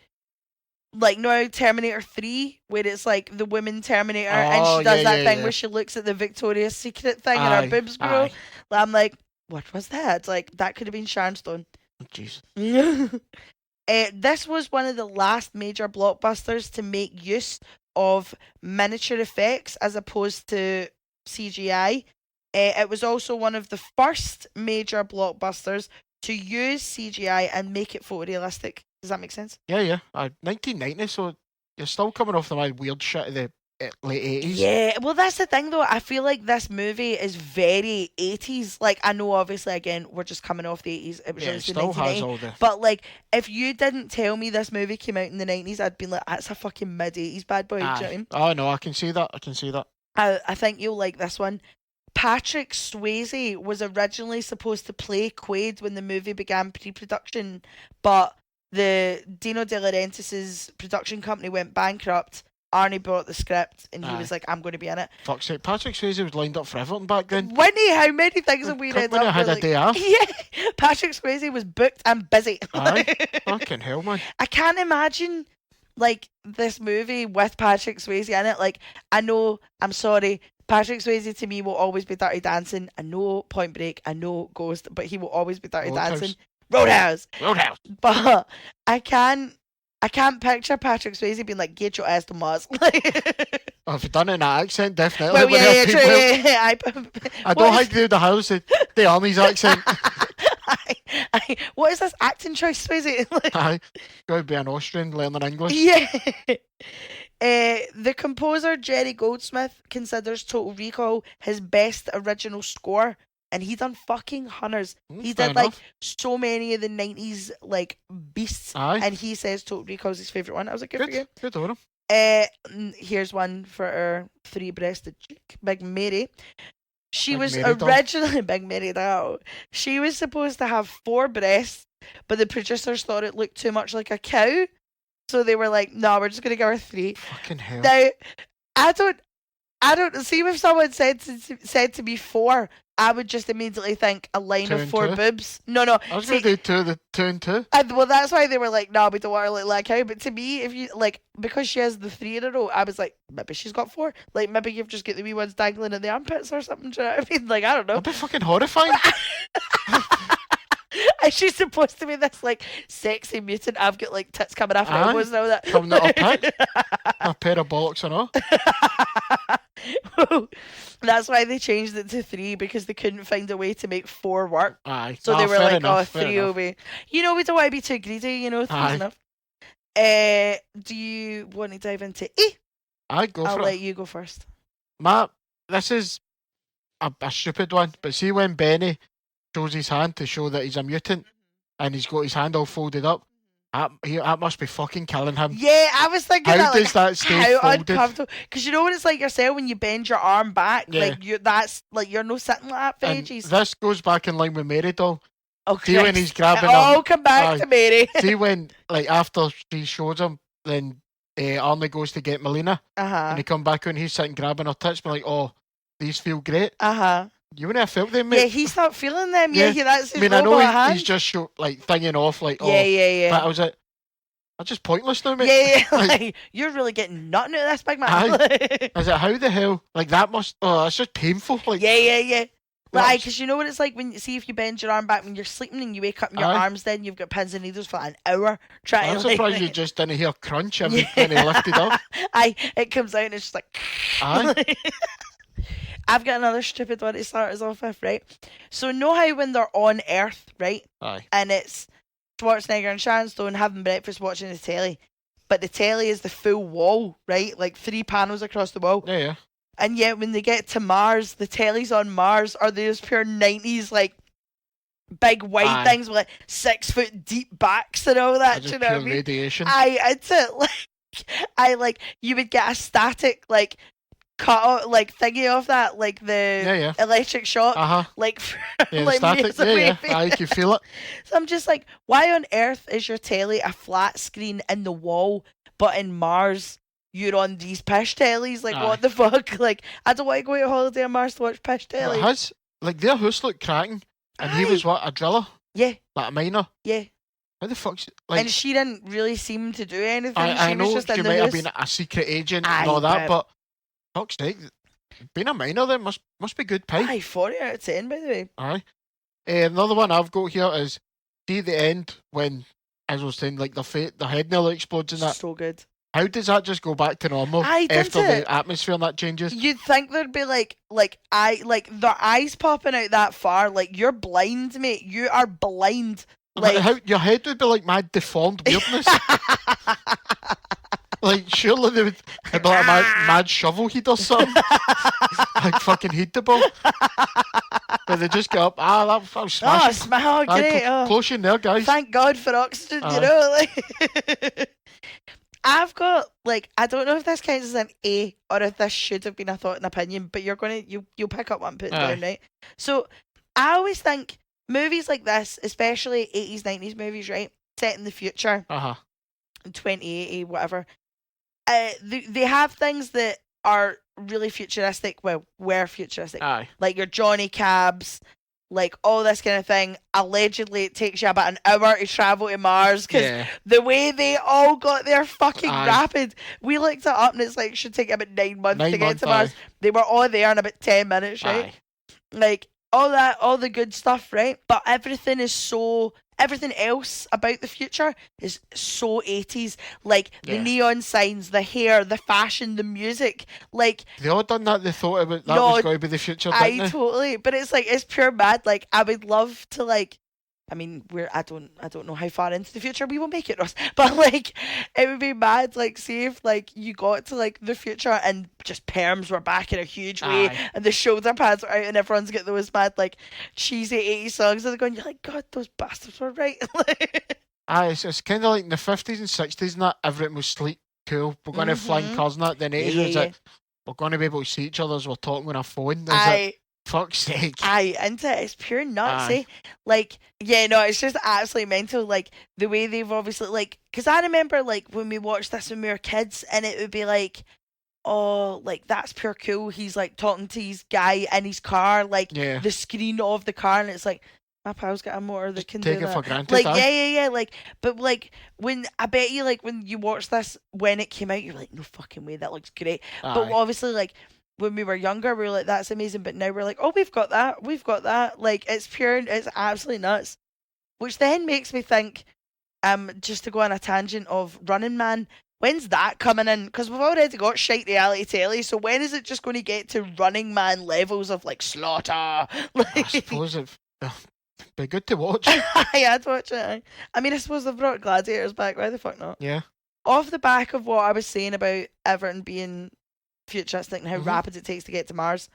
[SPEAKER 1] now Terminator 3, where it's like the woman Terminator and she does that thing where she looks at the Victoria's Secret thing and her boobs grow. I'm like, what was that? It's like, that could have been Sharon Stone.
[SPEAKER 2] Oh, jeez.
[SPEAKER 1] This was one of the last major blockbusters to make use of miniature effects as opposed to CGI. It was also one of the first major blockbusters to use CGI and make it photorealistic. Does that make sense?
[SPEAKER 2] Yeah. 1990, so you're still coming off the weird shit of the late 80s.
[SPEAKER 1] Yeah, well, that's the thing though. I feel like this movie is very 80s. Like, I know, obviously, again, we're just coming off the 80s. It was
[SPEAKER 2] Yeah, it
[SPEAKER 1] released in
[SPEAKER 2] still has
[SPEAKER 1] 1990.
[SPEAKER 2] all the.
[SPEAKER 1] But, like, if you didn't tell me this movie came out in the 90s, I'd be like, that's a fucking mid 80s bad boy. Do you know what I mean?
[SPEAKER 2] Oh, no, I can see that.
[SPEAKER 1] I think you'll like this one. Patrick Swayze was originally supposed to play Quaid when the movie began pre-production, but the Dino De Laurentiis' production company went bankrupt. Arnie bought the script and he was like, I'm going to be in it.
[SPEAKER 2] Fuck's sake, Patrick Swayze was lined up for everything back then.
[SPEAKER 1] Winnie, how many things have we read
[SPEAKER 2] When I
[SPEAKER 1] up?
[SPEAKER 2] had a
[SPEAKER 1] Like,
[SPEAKER 2] day off.
[SPEAKER 1] yeah, Patrick Swayze was booked and busy.
[SPEAKER 2] Aye, fucking hell, man.
[SPEAKER 1] I can't imagine like this movie with Patrick Swayze in it. Like, I know, I'm sorry, Patrick Swayze to me will always be Dirty Dancing. I know Point Break, I know Ghost, but he will always be Dirty Dancing. Roadhouse. But I can't picture Patrick Swayze being like, get your ass to Mars.
[SPEAKER 2] Oh, if you've done it in that accent, definitely.
[SPEAKER 1] Well, yeah, true. Yeah.
[SPEAKER 2] I don't think they would have housed the Arnie's accent.
[SPEAKER 1] What is this acting choice, Swayze?
[SPEAKER 2] Aye, gotta be an Austrian learning English.
[SPEAKER 1] Yeah. The composer Jerry Goldsmith considers Total Recall his best original score, and he done fucking hunters. He did like so many of the 90s like beasts.
[SPEAKER 2] Aye.
[SPEAKER 1] And he says Total Recall is his favourite one. I was like, good for you.
[SPEAKER 2] Good on him.
[SPEAKER 1] Here's one for our three-breasted chick, Big Mary. She
[SPEAKER 2] Big
[SPEAKER 1] was
[SPEAKER 2] Mary doll.
[SPEAKER 1] originally Big Mary doll. She was supposed to have 4 breasts, but the producers thought it looked too much like a cow, so they were like, "No, we're just gonna give her 3."
[SPEAKER 2] Fucking hell.
[SPEAKER 1] Now, I don't see if someone said to me 4, I would just immediately think a line
[SPEAKER 2] 2
[SPEAKER 1] of
[SPEAKER 2] and
[SPEAKER 1] 4
[SPEAKER 2] 2?
[SPEAKER 1] boobs. No.
[SPEAKER 2] I was gonna do 2 and 2.
[SPEAKER 1] Well, that's why they were like, no, we don't want her to look like how. But to me, if you like, because she has the 3 in a row, I was like, maybe she's got 4. Like, maybe you've just got the wee ones dangling in the armpits or something. Do you know what I mean? Like, I don't know.
[SPEAKER 2] That'd be fucking horrifying.
[SPEAKER 1] And she's supposed to be this like sexy mutant. I've got like tits coming off my elbows and all that.
[SPEAKER 2] Coming out her pit. A pair of bollocks and all.
[SPEAKER 1] That's why they changed it to 3, because they couldn't find a way to make 4 work.
[SPEAKER 2] Aye.
[SPEAKER 1] So they were
[SPEAKER 2] fair
[SPEAKER 1] like,
[SPEAKER 2] enough,
[SPEAKER 1] 3 will be. You know, we don't want to be too greedy, you know, 3's enough. Do you want to dive into E?
[SPEAKER 2] I'll
[SPEAKER 1] let you go first.
[SPEAKER 2] This is a stupid one, but see when Benny shows his hand to show that he's a mutant and he's got his hand all folded up, that must be fucking killing him.
[SPEAKER 1] Yeah, I was thinking
[SPEAKER 2] how
[SPEAKER 1] that.
[SPEAKER 2] Does that stay
[SPEAKER 1] how
[SPEAKER 2] folded?
[SPEAKER 1] Uncomfortable. Because you know what it's like yourself when you bend your arm back,
[SPEAKER 2] Yeah.
[SPEAKER 1] that's like you're no sitting like that for
[SPEAKER 2] And
[SPEAKER 1] ages.
[SPEAKER 2] this goes back in line with Mary doll.
[SPEAKER 1] Okay.
[SPEAKER 2] See when he's grabbing
[SPEAKER 1] him. Come back to Mary.
[SPEAKER 2] See when, like, after she shows him, then Arnie goes to get Melina, and he come back and he's sitting grabbing her tits, but like, oh, these feel great. You wouldn't have felt them, mate.
[SPEAKER 1] Yeah, he's not feeling them. Yeah, that's his
[SPEAKER 2] I know
[SPEAKER 1] hand.
[SPEAKER 2] he's just thinging off, like,
[SPEAKER 1] yeah.
[SPEAKER 2] But I was like, I'm just pointless now, mate.
[SPEAKER 1] Yeah, like, you're really getting nothing out of this, big man.
[SPEAKER 2] I was like, how the hell? Like, that's just painful. Like,
[SPEAKER 1] yeah. Like, because you know what it's like when if you bend your arm back when you're sleeping and you wake up and your arm's dead and you've got pins and needles for an hour trying
[SPEAKER 2] I'm
[SPEAKER 1] to.
[SPEAKER 2] surprised you just didn't hear crunch every time he lifted up.
[SPEAKER 1] It comes out and it's just like. I've got another stupid one to start us off with, right? So know how when they're on Earth, right?
[SPEAKER 2] Aye.
[SPEAKER 1] And it's Schwarzenegger and Sharon Stone having breakfast watching the telly, but the telly is the full wall, right? Like 3 panels across the wall.
[SPEAKER 2] Yeah.
[SPEAKER 1] And yet when they get to Mars, the tellies on Mars are those pure 90s like big wide things with like 6 foot deep backs and all that. Do you know what I mean?
[SPEAKER 2] Radiation.
[SPEAKER 1] It's it. You would get a static like cut out, like thingy off that, like the electric shock, like for, like
[SPEAKER 2] static. You can feel it.
[SPEAKER 1] So I'm just like, why on earth is your telly a flat screen in the wall, but in Mars you're on these pish tellies? Like, what the fuck? Like, I don't want to go on holiday on Mars to watch pish telly.
[SPEAKER 2] Their house looked cracking, and he was what, a driller?
[SPEAKER 1] Yeah,
[SPEAKER 2] like a miner.
[SPEAKER 1] Yeah.
[SPEAKER 2] How the fuck's like?
[SPEAKER 1] And she didn't really seem to do anything.
[SPEAKER 2] I know
[SPEAKER 1] was just
[SPEAKER 2] she might have been a secret agent and all that, but fuck's sake, being a miner then must be good pay.
[SPEAKER 1] Aye, 40 out of 10, by the way.
[SPEAKER 2] Aye. Another one I've got here is, see the end when, as I was saying, like the head nearly explodes in that.
[SPEAKER 1] So good.
[SPEAKER 2] How does that just go back to normal
[SPEAKER 1] Aye,
[SPEAKER 2] after
[SPEAKER 1] doesn't it?
[SPEAKER 2] the atmosphere and that changes?
[SPEAKER 1] You'd think there'd be like their eyes popping out that far. Like, you're blind, mate. You are blind.
[SPEAKER 2] But
[SPEAKER 1] Like,
[SPEAKER 2] how, your head would be like mad deformed weirdness. Like, surely they would it'd be like a mad shovel head or something. Like fucking head the ball. But they just go up, that was smashing.
[SPEAKER 1] Great.
[SPEAKER 2] Close in there, guys.
[SPEAKER 1] Thank God for oxygen, you know? Like, I've got, like, I don't know if this counts as an A or if this should have been a thought and opinion, but you'll pick up what I'm putting down, right? So, I always think movies like this, especially 80s, 90s movies, right? Set in the future, 2080, whatever. They have things that are really futuristic. Well, were futuristic.
[SPEAKER 2] Aye.
[SPEAKER 1] Like your Johnny Cabs, like all this kind of thing. Allegedly, it takes you about an hour to travel to Mars because the way they all got there fucking rapid. We looked it up and it's like, should take about 9 months to get to Mars. They were all there in about 10 minutes, right?
[SPEAKER 2] Aye.
[SPEAKER 1] Like, all the good stuff, right? But everything else about the future is so 80s. Like, the neon signs, the hair, the fashion, the music. Like,
[SPEAKER 2] they all done that. They thought was going to be the future, didn't they?
[SPEAKER 1] Totally. But it's like, it's pure mad. Like, I would love to, like, I mean, I don't know how far into the future we will make it, Ross. But like, it would be mad. Like, see if like you got to like the future and just perms were back in a huge way, and the shoulder pads are out, and everyone's got those mad like cheesy 80s songs, and they're going, you're like, God, those bastards were right.
[SPEAKER 2] It's kind of like in the 50s and 60s and that everything was sleek, cool. We're going to have flying cars and that. Then 80s, we're going to be able to see each other as we're talking on a phone. Fuck's sake.
[SPEAKER 1] It's pure nuts, eh? Like, it's just absolutely mental. Like, the way they've obviously, like, because I remember, like, when we watched this when we were kids, and it would be like, oh, like, that's pure cool. He's, like, talking to his guy in his car, like, the screen of the car, and it's like, my pal's got a motor that can do that.
[SPEAKER 2] Take it for granted.
[SPEAKER 1] Like, like, but, like, I bet you, like, when you watch this, when it came out, you're like, no fucking way, that looks great. But obviously, like, when we were younger, we were like, that's amazing. But now we're like, oh, we've got that. Like, it's absolutely nuts. Which then makes me think, just to go on a tangent of Running Man, when's that coming in? Because we've already got shite reality telly, so when is it just going to get to Running Man levels of, like, slaughter? Like,
[SPEAKER 2] I suppose it'd be good to watch.
[SPEAKER 1] I'd watch it. I mean, I suppose they've brought Gladiators back. Why the fuck not?
[SPEAKER 2] Yeah.
[SPEAKER 1] Off the back of what I was saying about Everton being futuristic and how rapid it takes to get to Mars,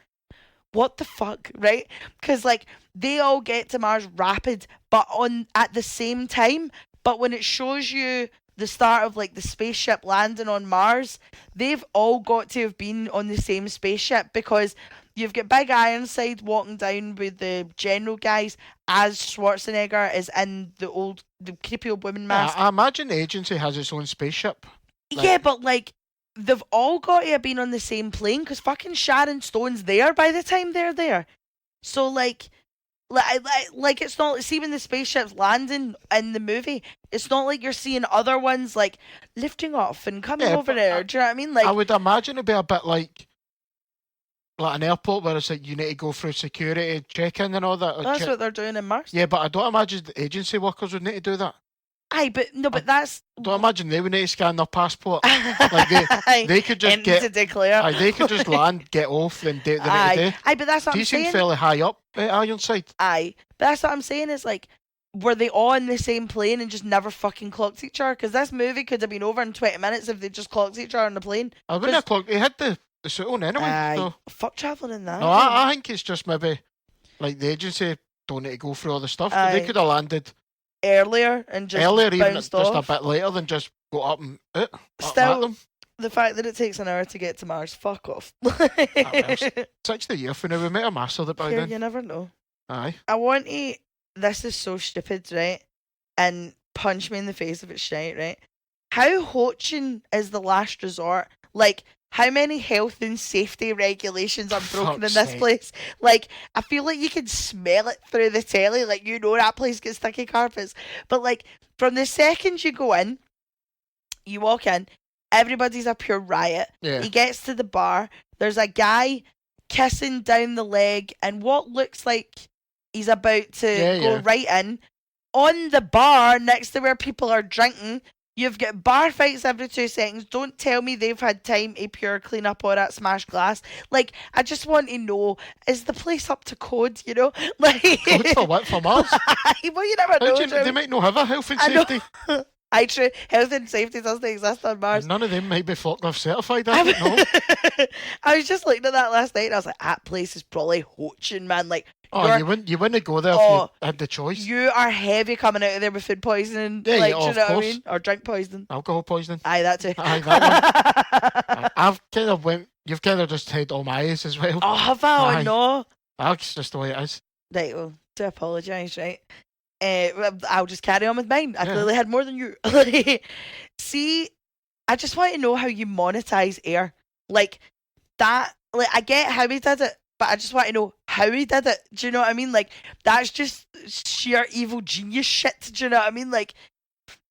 [SPEAKER 1] what the fuck, right? Because like they all get to Mars rapid but at the same time, but when it shows you the start of like the spaceship landing on Mars, they've all got to have been on the same spaceship, because you've got Big Ironside walking down with the general guys as Schwarzenegger is in the creepy old woman mask.
[SPEAKER 2] I imagine the agency has its own spaceship.
[SPEAKER 1] Yeah, but like they've all got to have been on the same plane, because fucking Sharon Stone's there by the time they're there. So like it's not, see, when the spaceship's landing in the movie, it's not like you're seeing other ones like lifting off and coming over there. Do you know what I mean? Like,
[SPEAKER 2] I would imagine it'd be a bit like an airport where it's like you need to go through security check-in and all that.
[SPEAKER 1] That's what they're doing in Mars.
[SPEAKER 2] Yeah, but I don't imagine the agency workers would need to do that.
[SPEAKER 1] Aye, but that's.
[SPEAKER 2] I don't imagine they would need to scan their passport. Like they could just
[SPEAKER 1] to declare.
[SPEAKER 2] Aye, they could just land, get off, and do the next day.
[SPEAKER 1] Aye, but that's what I'm saying.
[SPEAKER 2] You seem fairly high up at Ironside.
[SPEAKER 1] Aye, but that's what I'm saying is like, were they all on the same plane and just never fucking clocked each other? Because this movie could have been over in 20 minutes if they just clocked each other on the plane.
[SPEAKER 2] I wouldn't have clocked. He had the suit on anyway.
[SPEAKER 1] Aye,
[SPEAKER 2] so.
[SPEAKER 1] Fuck travelling in that.
[SPEAKER 2] No, I think it's just maybe like the agency don't need to go through all the stuff. They could have landed
[SPEAKER 1] earlier and just
[SPEAKER 2] even
[SPEAKER 1] just
[SPEAKER 2] a bit later than just go up and
[SPEAKER 1] still them. The fact that it takes an hour to get to Mars, fuck off.
[SPEAKER 2] 60 years from now, we might have mastered it by then.
[SPEAKER 1] You never know.
[SPEAKER 2] Aye.
[SPEAKER 1] I want to, this is so stupid, right? And punch me in the face if it's shite, right? How hoaching is the last resort? Like, how many health and safety regulations are broken in this place? Like, I feel like you can smell it through the telly. Like, you know that place gets sticky carpets. But, like, from the second you go in, you walk in, everybody's a pure riot.
[SPEAKER 2] Yeah.
[SPEAKER 1] He gets to the bar. There's a guy kissing down the leg, and what looks like he's about to go right in. On the bar, next to where people are drinking, You've got bar fights every 2 seconds. Don't tell me they've had time to pure clean up all that smashed glass. Like, I just want to know, is the place up to code, you know? Like,
[SPEAKER 2] Code for what? For Mars?
[SPEAKER 1] well, you never know.
[SPEAKER 2] They might not have a health and
[SPEAKER 1] I know.
[SPEAKER 2] safety.
[SPEAKER 1] True. Health and safety doesn't exist on Mars.
[SPEAKER 2] And none of them might be forklift certified. I don't know.
[SPEAKER 1] I was just looking at that last night and I was like, that place is probably hoaching, man. Like,
[SPEAKER 2] you wouldn't go there if you had the choice.
[SPEAKER 1] You are heavy coming out of there with food poisoning.
[SPEAKER 2] Yeah,
[SPEAKER 1] like,
[SPEAKER 2] yeah,
[SPEAKER 1] do you
[SPEAKER 2] of
[SPEAKER 1] know
[SPEAKER 2] course.
[SPEAKER 1] what I mean? Or drink poisoning.
[SPEAKER 2] Alcohol poisoning.
[SPEAKER 1] Aye, that too.
[SPEAKER 2] Aye, that one. I've kind of you've kind of just had all my eyes as well.
[SPEAKER 1] Oh, have I?
[SPEAKER 2] Aye.
[SPEAKER 1] No.
[SPEAKER 2] That's just the way it is.
[SPEAKER 1] Right, well, to apologise, right? I'll just carry on with mine. I clearly had more than you. See, I just want to know how you monetize air. Like, that, like, I get how he did it, but I just want to know how he did it. Do you know what I mean? Like, that's just sheer evil genius shit. Do you know what I mean? Like,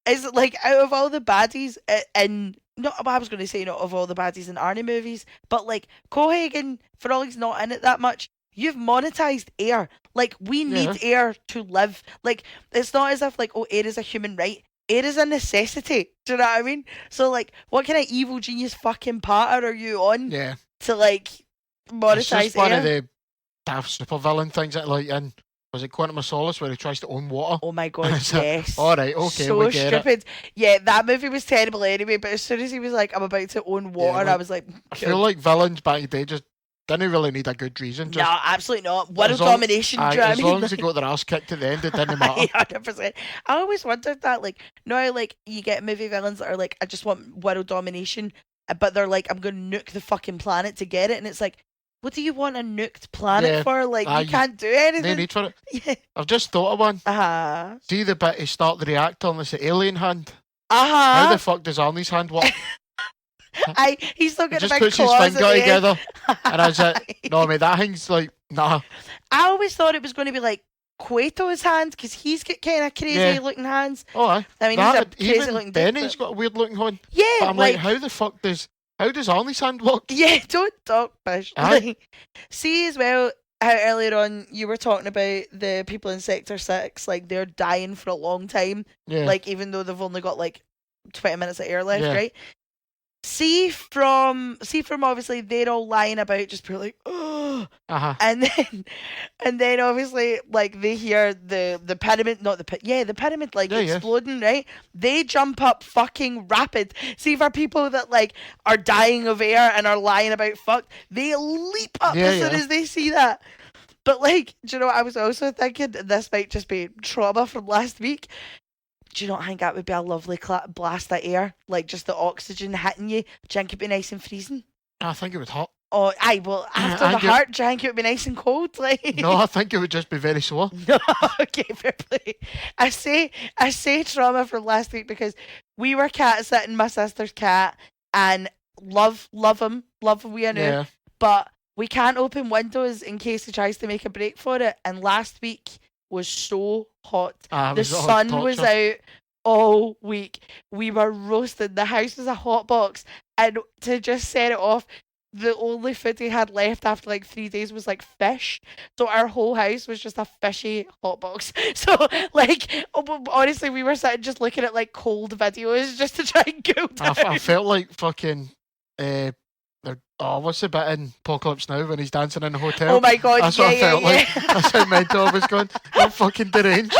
[SPEAKER 1] is it like out of all the baddies in, not, I was going to say not of all the baddies in Arnie movies, but like, Cohagen, for all he's not in it that much, you've monetized air. Like, we need air to live. Like, it's not as if, like, oh, air is a human right. Air is a necessity. Do you know what I mean? So, like, what kind of evil genius fucking pattern are you on to, like, monetize
[SPEAKER 2] it's just
[SPEAKER 1] air?
[SPEAKER 2] One of the daft supervillain things that, like, in, was it Quantum of Solace, where he tries to own water?
[SPEAKER 1] Oh my god, yes.
[SPEAKER 2] Alright, okay,
[SPEAKER 1] so
[SPEAKER 2] we get
[SPEAKER 1] stupid.
[SPEAKER 2] it.
[SPEAKER 1] Yeah, that movie was terrible anyway, but as soon as he was like, I'm about to own water, I was like, cool.
[SPEAKER 2] I feel like villains back in the day just didn't really need a good reason.
[SPEAKER 1] No, absolutely not. World domination, do you know what I mean?
[SPEAKER 2] As long as they got their ass kicked at the end, it didn't matter.
[SPEAKER 1] 100%. I always wondered that, like, now, like, you get movie villains that are like, I just want world domination, but they're like, I'm going to nuke the fucking planet to get it, and it's like, what do you want a nuked planet for? Like, you can't do anything.
[SPEAKER 2] No need for it. Yeah. I've just thought of one. See the bit to start the reactor on this alien hand? How the fuck does Arnie's hand work?
[SPEAKER 1] He's still getting
[SPEAKER 2] a big claws. Just puts his finger together, and I said, no, mate, that thing's like, nah.
[SPEAKER 1] I always thought it was going to be like Cueto's hand, because he's got kind of crazy looking hands.
[SPEAKER 2] Oh, aye.
[SPEAKER 1] I mean, he's a crazy looking dude.
[SPEAKER 2] Benny's got a weird looking hand.
[SPEAKER 1] Yeah,
[SPEAKER 2] but I'm like, how does Arnie's hand work?
[SPEAKER 1] Yeah, don't talk, bish. Like, see as well how earlier on you were talking about the people in Sector 6, like, they're dying for a long time.
[SPEAKER 2] Yeah.
[SPEAKER 1] Like, even though they've only got like 20 minutes of air left, right? See from obviously they're all lying about just pure like, oh, and then obviously, like, they hear the pyramid, not the the pyramid, like, exploding, right? They jump up fucking rapid. See, for people that, like, are dying of air and are lying about fuck, they leap up as soon as they see that. But, like, do you know what I was also thinking? This might just be trauma from last week. Do you not think that would be a lovely blast of air? Like, just the oxygen hitting you. Do you think it'd be nice and freezing?
[SPEAKER 2] I think it would hurt.
[SPEAKER 1] Oh, aye, well, after the heart, do you think it would be nice and cold? Like,
[SPEAKER 2] no, I think it would just be very sore.
[SPEAKER 1] No, okay, fair play. I say trauma from last week because we were cat sitting, my sister's cat, and love him we are new, but we can't open windows in case he tries to make a break for it. And last week was so hot. The sun was out all week. We were roasted. The house was a hot box, and to just set it off, the only food he had left after like 3 days was like fish. So our whole house was just a fishy hot box. So, like, honestly, we were sitting just looking at like cold videos just to try and cool down.
[SPEAKER 2] I felt like fucking what's the bit in Apocalypse Now when he's dancing in the hotel?
[SPEAKER 1] Oh my god,
[SPEAKER 2] that's what I felt like. That's how mental I was going. I'm fucking deranged.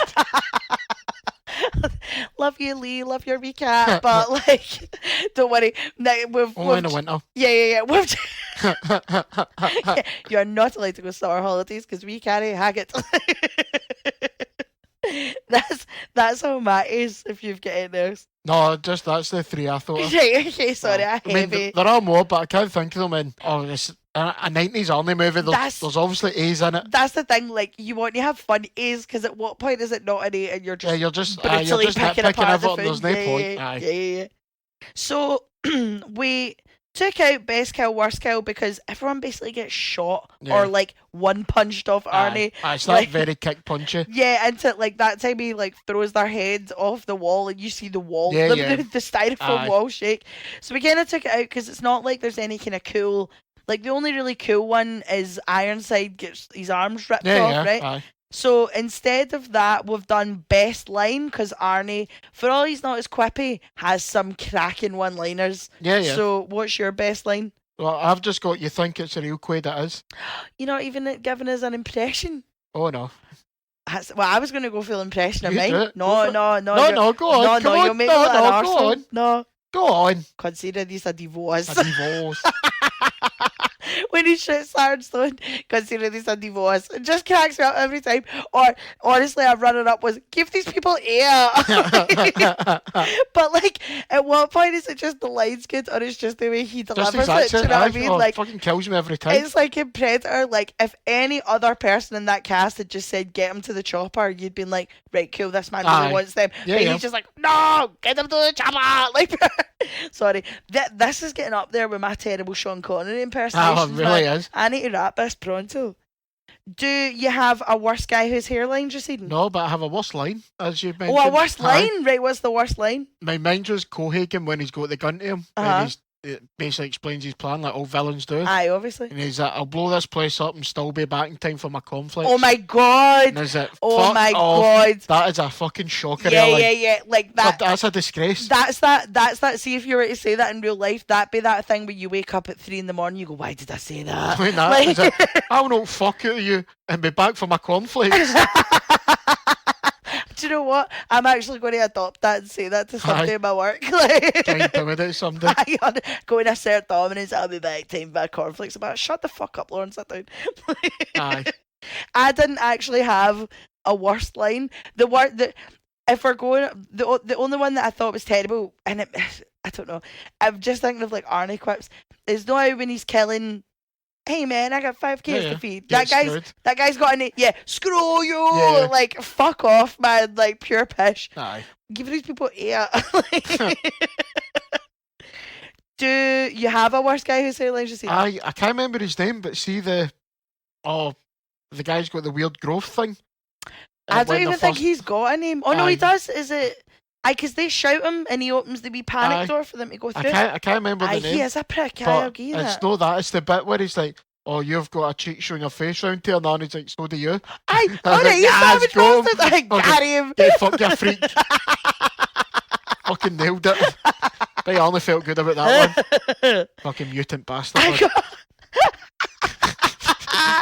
[SPEAKER 1] Love you, Lee. Love your wee cat. But, like, don't worry.
[SPEAKER 2] Only in the winter.
[SPEAKER 1] Yeah. You're not allowed to go summer holidays because we can't hag it. That's how Matt is, if you've got those.
[SPEAKER 2] No, just that's the three I thought of.
[SPEAKER 1] Right, okay, sorry, I
[SPEAKER 2] mean, there are more, but I can't think of them in it's a 90s Arnie movie. There's obviously A's in it.
[SPEAKER 1] That's the thing, like, you want to have fun A's, because at what point is it not an A and you're just
[SPEAKER 2] brutally
[SPEAKER 1] picking apart the food?
[SPEAKER 2] There's no point.
[SPEAKER 1] Yeah. So, we took out best kill, worst kill, because everyone basically gets shot or, like, one punched off Arnie.
[SPEAKER 2] It's like, very kick punchy.
[SPEAKER 1] Yeah, and like that time he like throws their heads off the wall and you see the wall, the styrofoam wall shake. So we kind of took it out because it's not like there's any kind of cool. Like, the only really cool one is Ironside gets his arms ripped off, right? So instead of that, we've done best line because Arnie, for all he's not as quippy, has some cracking one-liners.
[SPEAKER 2] Yeah, yeah.
[SPEAKER 1] So what's your best line?
[SPEAKER 2] Well, I've just got you think it's a real quaid, it is.
[SPEAKER 1] You're not even giving us an impression.
[SPEAKER 2] Oh no.
[SPEAKER 1] Well, I was going to go full impression of
[SPEAKER 2] You
[SPEAKER 1] mine.
[SPEAKER 2] do it.
[SPEAKER 1] No,
[SPEAKER 2] Go
[SPEAKER 1] go on.
[SPEAKER 2] No, come on.
[SPEAKER 1] You'll make me look like an
[SPEAKER 2] go
[SPEAKER 1] arsehole.
[SPEAKER 2] on.
[SPEAKER 1] No.
[SPEAKER 2] Go on.
[SPEAKER 1] Consider this a divorce.
[SPEAKER 2] A divorce.
[SPEAKER 1] When he shoots Ironstone, consider this a divorce. It just cracks me up every time. Or, honestly, our runner-up was, give these people air. But, like, at what point is it just the line's good, or it's just the way he delivers it? Do you know what I mean?
[SPEAKER 2] Oh,
[SPEAKER 1] Like,
[SPEAKER 2] fucking kills me every time.
[SPEAKER 1] it's like in Predator, like, if any other person in that cast had just said, get him to the chopper, you'd been like, right, cool, this man really wants them.
[SPEAKER 2] Yeah,
[SPEAKER 1] but
[SPEAKER 2] yeah.
[SPEAKER 1] he's just like, no, get him to the chopper. Like, sorry. This is getting up there with my terrible Sean Connery impersonations.
[SPEAKER 2] Oh, it really is.
[SPEAKER 1] I need to wrap this pronto. Do you have a worst guy whose hairline, Jason?
[SPEAKER 2] No, but I have a worst line, as you mentioned.
[SPEAKER 1] Oh, a worst line? Right, what's the worst line?
[SPEAKER 2] My mind was Cohagen when he's got the gun to him. And it basically explains his plan like all villains do.
[SPEAKER 1] Aye, obviously.
[SPEAKER 2] And he's like, I'll blow this place up and still be back in time for my conflict.
[SPEAKER 1] Oh my god.
[SPEAKER 2] And is it,
[SPEAKER 1] oh my god.
[SPEAKER 2] That is a fucking shocker.
[SPEAKER 1] Yeah. Like that.
[SPEAKER 2] That's a disgrace.
[SPEAKER 1] That's that. See, if you were to say that in real life, that'd be that thing where you wake up at 3 a.m, you go, why did I say that?
[SPEAKER 2] I mean, that is it. I'll not fuck out of you and be back for my cornflakes.
[SPEAKER 1] Do you know what? I'm actually going to adopt that and say that to somebody in my work. Like,
[SPEAKER 2] try and intimidate somebody.
[SPEAKER 1] Go and assert dominance. I'll be back. Time for my cornflakes. About shut the fuck up, Lauren. Sit down.
[SPEAKER 2] Aye.
[SPEAKER 1] I didn't actually have a worst line. The word that if we're going, the only one that I thought was terrible, and I don't know. I'm just thinking of like Arnie quips. Is no how when he's killing. Hey man, I got 5 kids to feed. That guy's got an screw you.
[SPEAKER 2] Yeah.
[SPEAKER 1] Like fuck off, man. Like pure pish.
[SPEAKER 2] Aye.
[SPEAKER 1] Give these people air. Do you have a worst guy who's hairline?
[SPEAKER 2] I can't remember his name, but see the guy's got the weird growth thing.
[SPEAKER 1] I don't even think he's got a name. Oh no, he does. Is it? Because they shout him and he opens the wee panic door for them to go through.
[SPEAKER 2] I can't remember the name.
[SPEAKER 1] He is a prick.
[SPEAKER 2] It's not that. It's the bit where he's like, oh, you've got a cheek showing your face round here, and he's like, so do you.
[SPEAKER 1] Aye, alright, you savage bastard. I got him.
[SPEAKER 2] Get fuck your freak. Fucking nailed it. But I only felt good about that one. Fucking mutant bastard.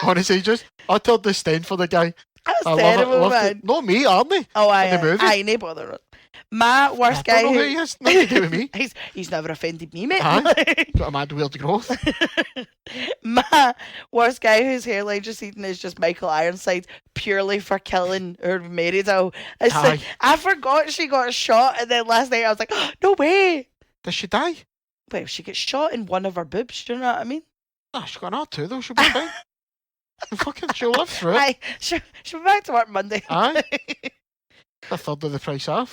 [SPEAKER 2] Honestly, just utter disdain for the guy.
[SPEAKER 1] That's terrible, man.
[SPEAKER 2] No, me, Arnie.
[SPEAKER 1] Oh, aye, no bother. My worst guy.
[SPEAKER 2] I don't know who he is. Nothing to do with me.
[SPEAKER 1] He's never offended me, mate.
[SPEAKER 2] Got a mad weird growth.
[SPEAKER 1] My worst guy whose hairline just eaten is just Michael Ironside, purely for killing her married. I forgot she got shot, and then last night I was like, oh, no way.
[SPEAKER 2] Does she die?
[SPEAKER 1] Well, she gets shot in one of her boobs. Do you know what I mean?
[SPEAKER 2] Oh, she got an R2 though. She'll be fine. Fucking, she'll live through it.
[SPEAKER 1] Aye, she'll be back to work Monday.
[SPEAKER 2] Aye. A third of the price off.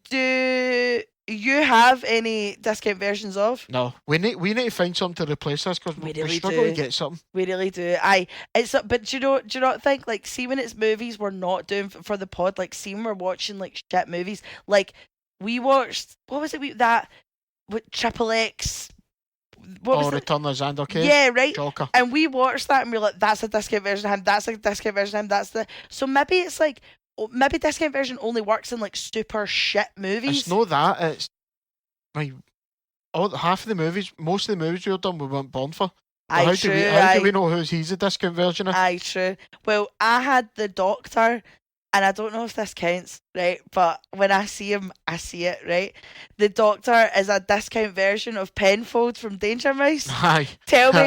[SPEAKER 1] Do you have any discount versions of?
[SPEAKER 2] No, we need to find something to replace this because
[SPEAKER 1] we really
[SPEAKER 2] struggle to get something.
[SPEAKER 1] We really do. But do you not think like see when it's movies we're not doing for the pod, like see when we're watching like shit movies, like we watched what was it with Triple X.
[SPEAKER 2] Return of Xander Cage.
[SPEAKER 1] Yeah, right.
[SPEAKER 2] Joker.
[SPEAKER 1] And we watched that and we're like, that's a discount version of him, that's a discount version of him, that's the... So maybe it's like, maybe discount version only works in like super shit movies.
[SPEAKER 2] It's not that, it's like, half of the movies, most of the movies we've done we weren't born for. How do we know he's a discount version of?
[SPEAKER 1] Aye, true. Well, I had the Doctor, and I don't know if this counts, right? But when I see him, I see it, right? The Doctor is a discount version of Penfold from Danger Mouse.
[SPEAKER 2] Aye.
[SPEAKER 1] Tell me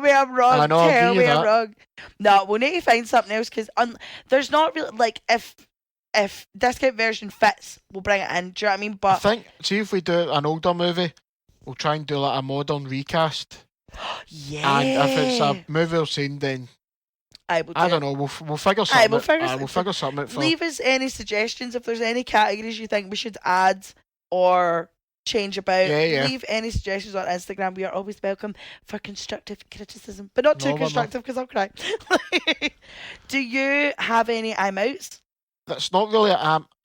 [SPEAKER 1] I'm wrong.
[SPEAKER 2] I know,
[SPEAKER 1] tell me I'm wrong. No, we'll need to find something else because there's not really like if discount version fits, we'll bring it in. Do you know what I mean? But
[SPEAKER 2] I think see if we do an older movie, we'll try and do like a modern recast.
[SPEAKER 1] Yeah.
[SPEAKER 2] And if it's a movie we've seen, then. I don't know. We'll figure something. We'll figure something out.
[SPEAKER 1] Leave us any suggestions if there's any categories you think we should add or change about.
[SPEAKER 2] Yeah.
[SPEAKER 1] Leave any suggestions on Instagram. We are always welcome for constructive criticism, but not too constructive because I'll cry. Do you have any I'm outs?
[SPEAKER 2] That's not really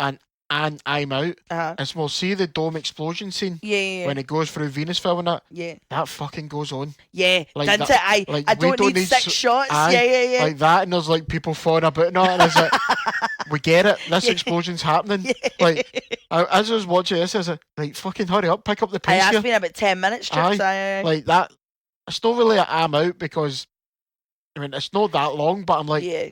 [SPEAKER 2] an and I'm Out
[SPEAKER 1] Uh-huh.
[SPEAKER 2] is we'll see the dome explosion scene
[SPEAKER 1] Yeah.
[SPEAKER 2] when it goes through Venusville and that.
[SPEAKER 1] Yeah.
[SPEAKER 2] That fucking goes on.
[SPEAKER 1] Yeah.
[SPEAKER 2] Like
[SPEAKER 1] Didn't
[SPEAKER 2] that-
[SPEAKER 1] it?
[SPEAKER 2] like,
[SPEAKER 1] I
[SPEAKER 2] we
[SPEAKER 1] don't need 6 shots.
[SPEAKER 2] Aye,
[SPEAKER 1] Yeah.
[SPEAKER 2] like that, and there's like people falling about and all, and it's like, we get it. This explosion's happening. Like, as I was watching this, I was like, fucking hurry up, pick up the pace
[SPEAKER 1] That's
[SPEAKER 2] here.
[SPEAKER 1] been about 10 minutes, strips.
[SPEAKER 2] Aye. Like that. It's not really an I'm Out because, I mean, it's not that long, but I'm like,
[SPEAKER 1] yeah.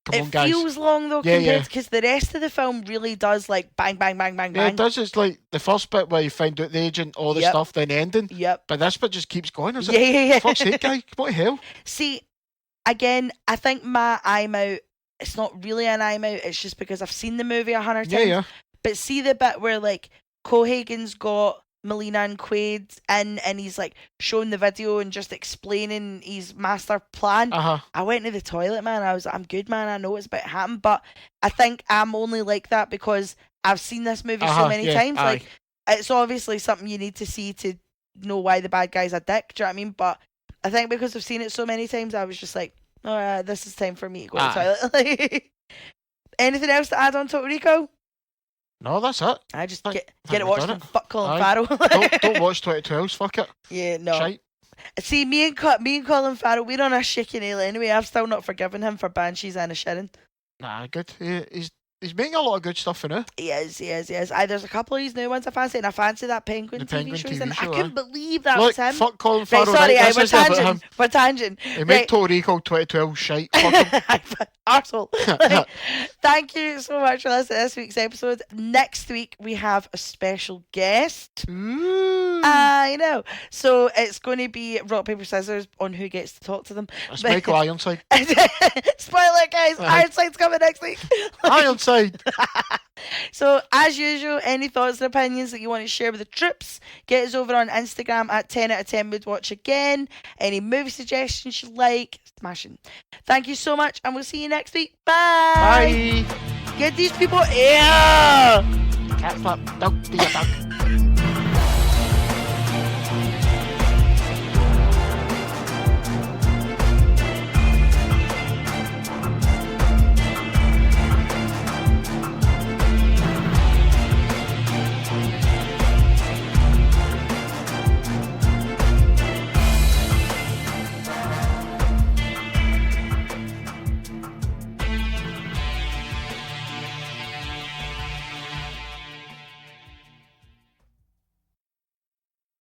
[SPEAKER 2] come on, guys.
[SPEAKER 1] It feels long though, compared because the rest of the film really does like bang, bang, bang, bang,
[SPEAKER 2] Yeah,
[SPEAKER 1] bang.
[SPEAKER 2] it does. It's like the first bit where you find out the agent, all the stuff, then ending.
[SPEAKER 1] Yep.
[SPEAKER 2] But this bit just keeps going. Is
[SPEAKER 1] Yeah.
[SPEAKER 2] Fuck's sake, guy. What the hell?
[SPEAKER 1] See, again, I think my I'm Out, it's not really an I'm Out, it's just because I've seen the movie 100 times.
[SPEAKER 2] Yeah.
[SPEAKER 1] But see the bit where like Cohagen's got Melina and Quaid in and he's like showing the video and just explaining his master plan. I went to the toilet, man. I'm good, man. I know it's about to happen, but I think I'm only like that because I've seen this movie so many times. Like, it's obviously something you need to see to know why the bad guy's a dick. Do you know what I mean? But I think because I've seen it so many times, I was just like, all right, this is time for me to go to the toilet. Anything else to add on Total Recall?
[SPEAKER 2] No, that's it.
[SPEAKER 1] I just get it watched and fuck Colin Farrell.
[SPEAKER 2] don't watch 2012s, fuck it.
[SPEAKER 1] Yeah, no.
[SPEAKER 2] Shite.
[SPEAKER 1] See, me and Colin Farrell, we're on a shaky nail anyway. I've still not forgiven him for Banshees and Sharon.
[SPEAKER 2] Nah, good. He's making a lot of good stuff for now.
[SPEAKER 1] He is. There's a couple of these new ones I fancy, and I fancy that Penguin TV show. And I couldn't believe that was him.
[SPEAKER 2] Fuck Colin Farrell.
[SPEAKER 1] Right, sorry, we're tangent.
[SPEAKER 2] He made Total Recall 2012 shite. Fuck him.
[SPEAKER 1] Arsehole. Thank you so much for listening to this week's episode. Next week we have a special guest.
[SPEAKER 2] Ooh.
[SPEAKER 1] I know. So it's going to be rock, paper, scissors on who gets to talk to them.
[SPEAKER 2] It's Michael Ironside.
[SPEAKER 1] Spoiler, guys. Ironside's coming next week.
[SPEAKER 2] Ironside.
[SPEAKER 1] So, as usual, any thoughts and opinions that you want to share with the troops, get us over on Instagram at 10 out of 10 would watch again. Any movie suggestions you like, smashing. Thank you so much, and we'll see you next week. Bye.
[SPEAKER 2] Bye.
[SPEAKER 1] Get these people here.
[SPEAKER 2] Cat flap. Dog be a dog.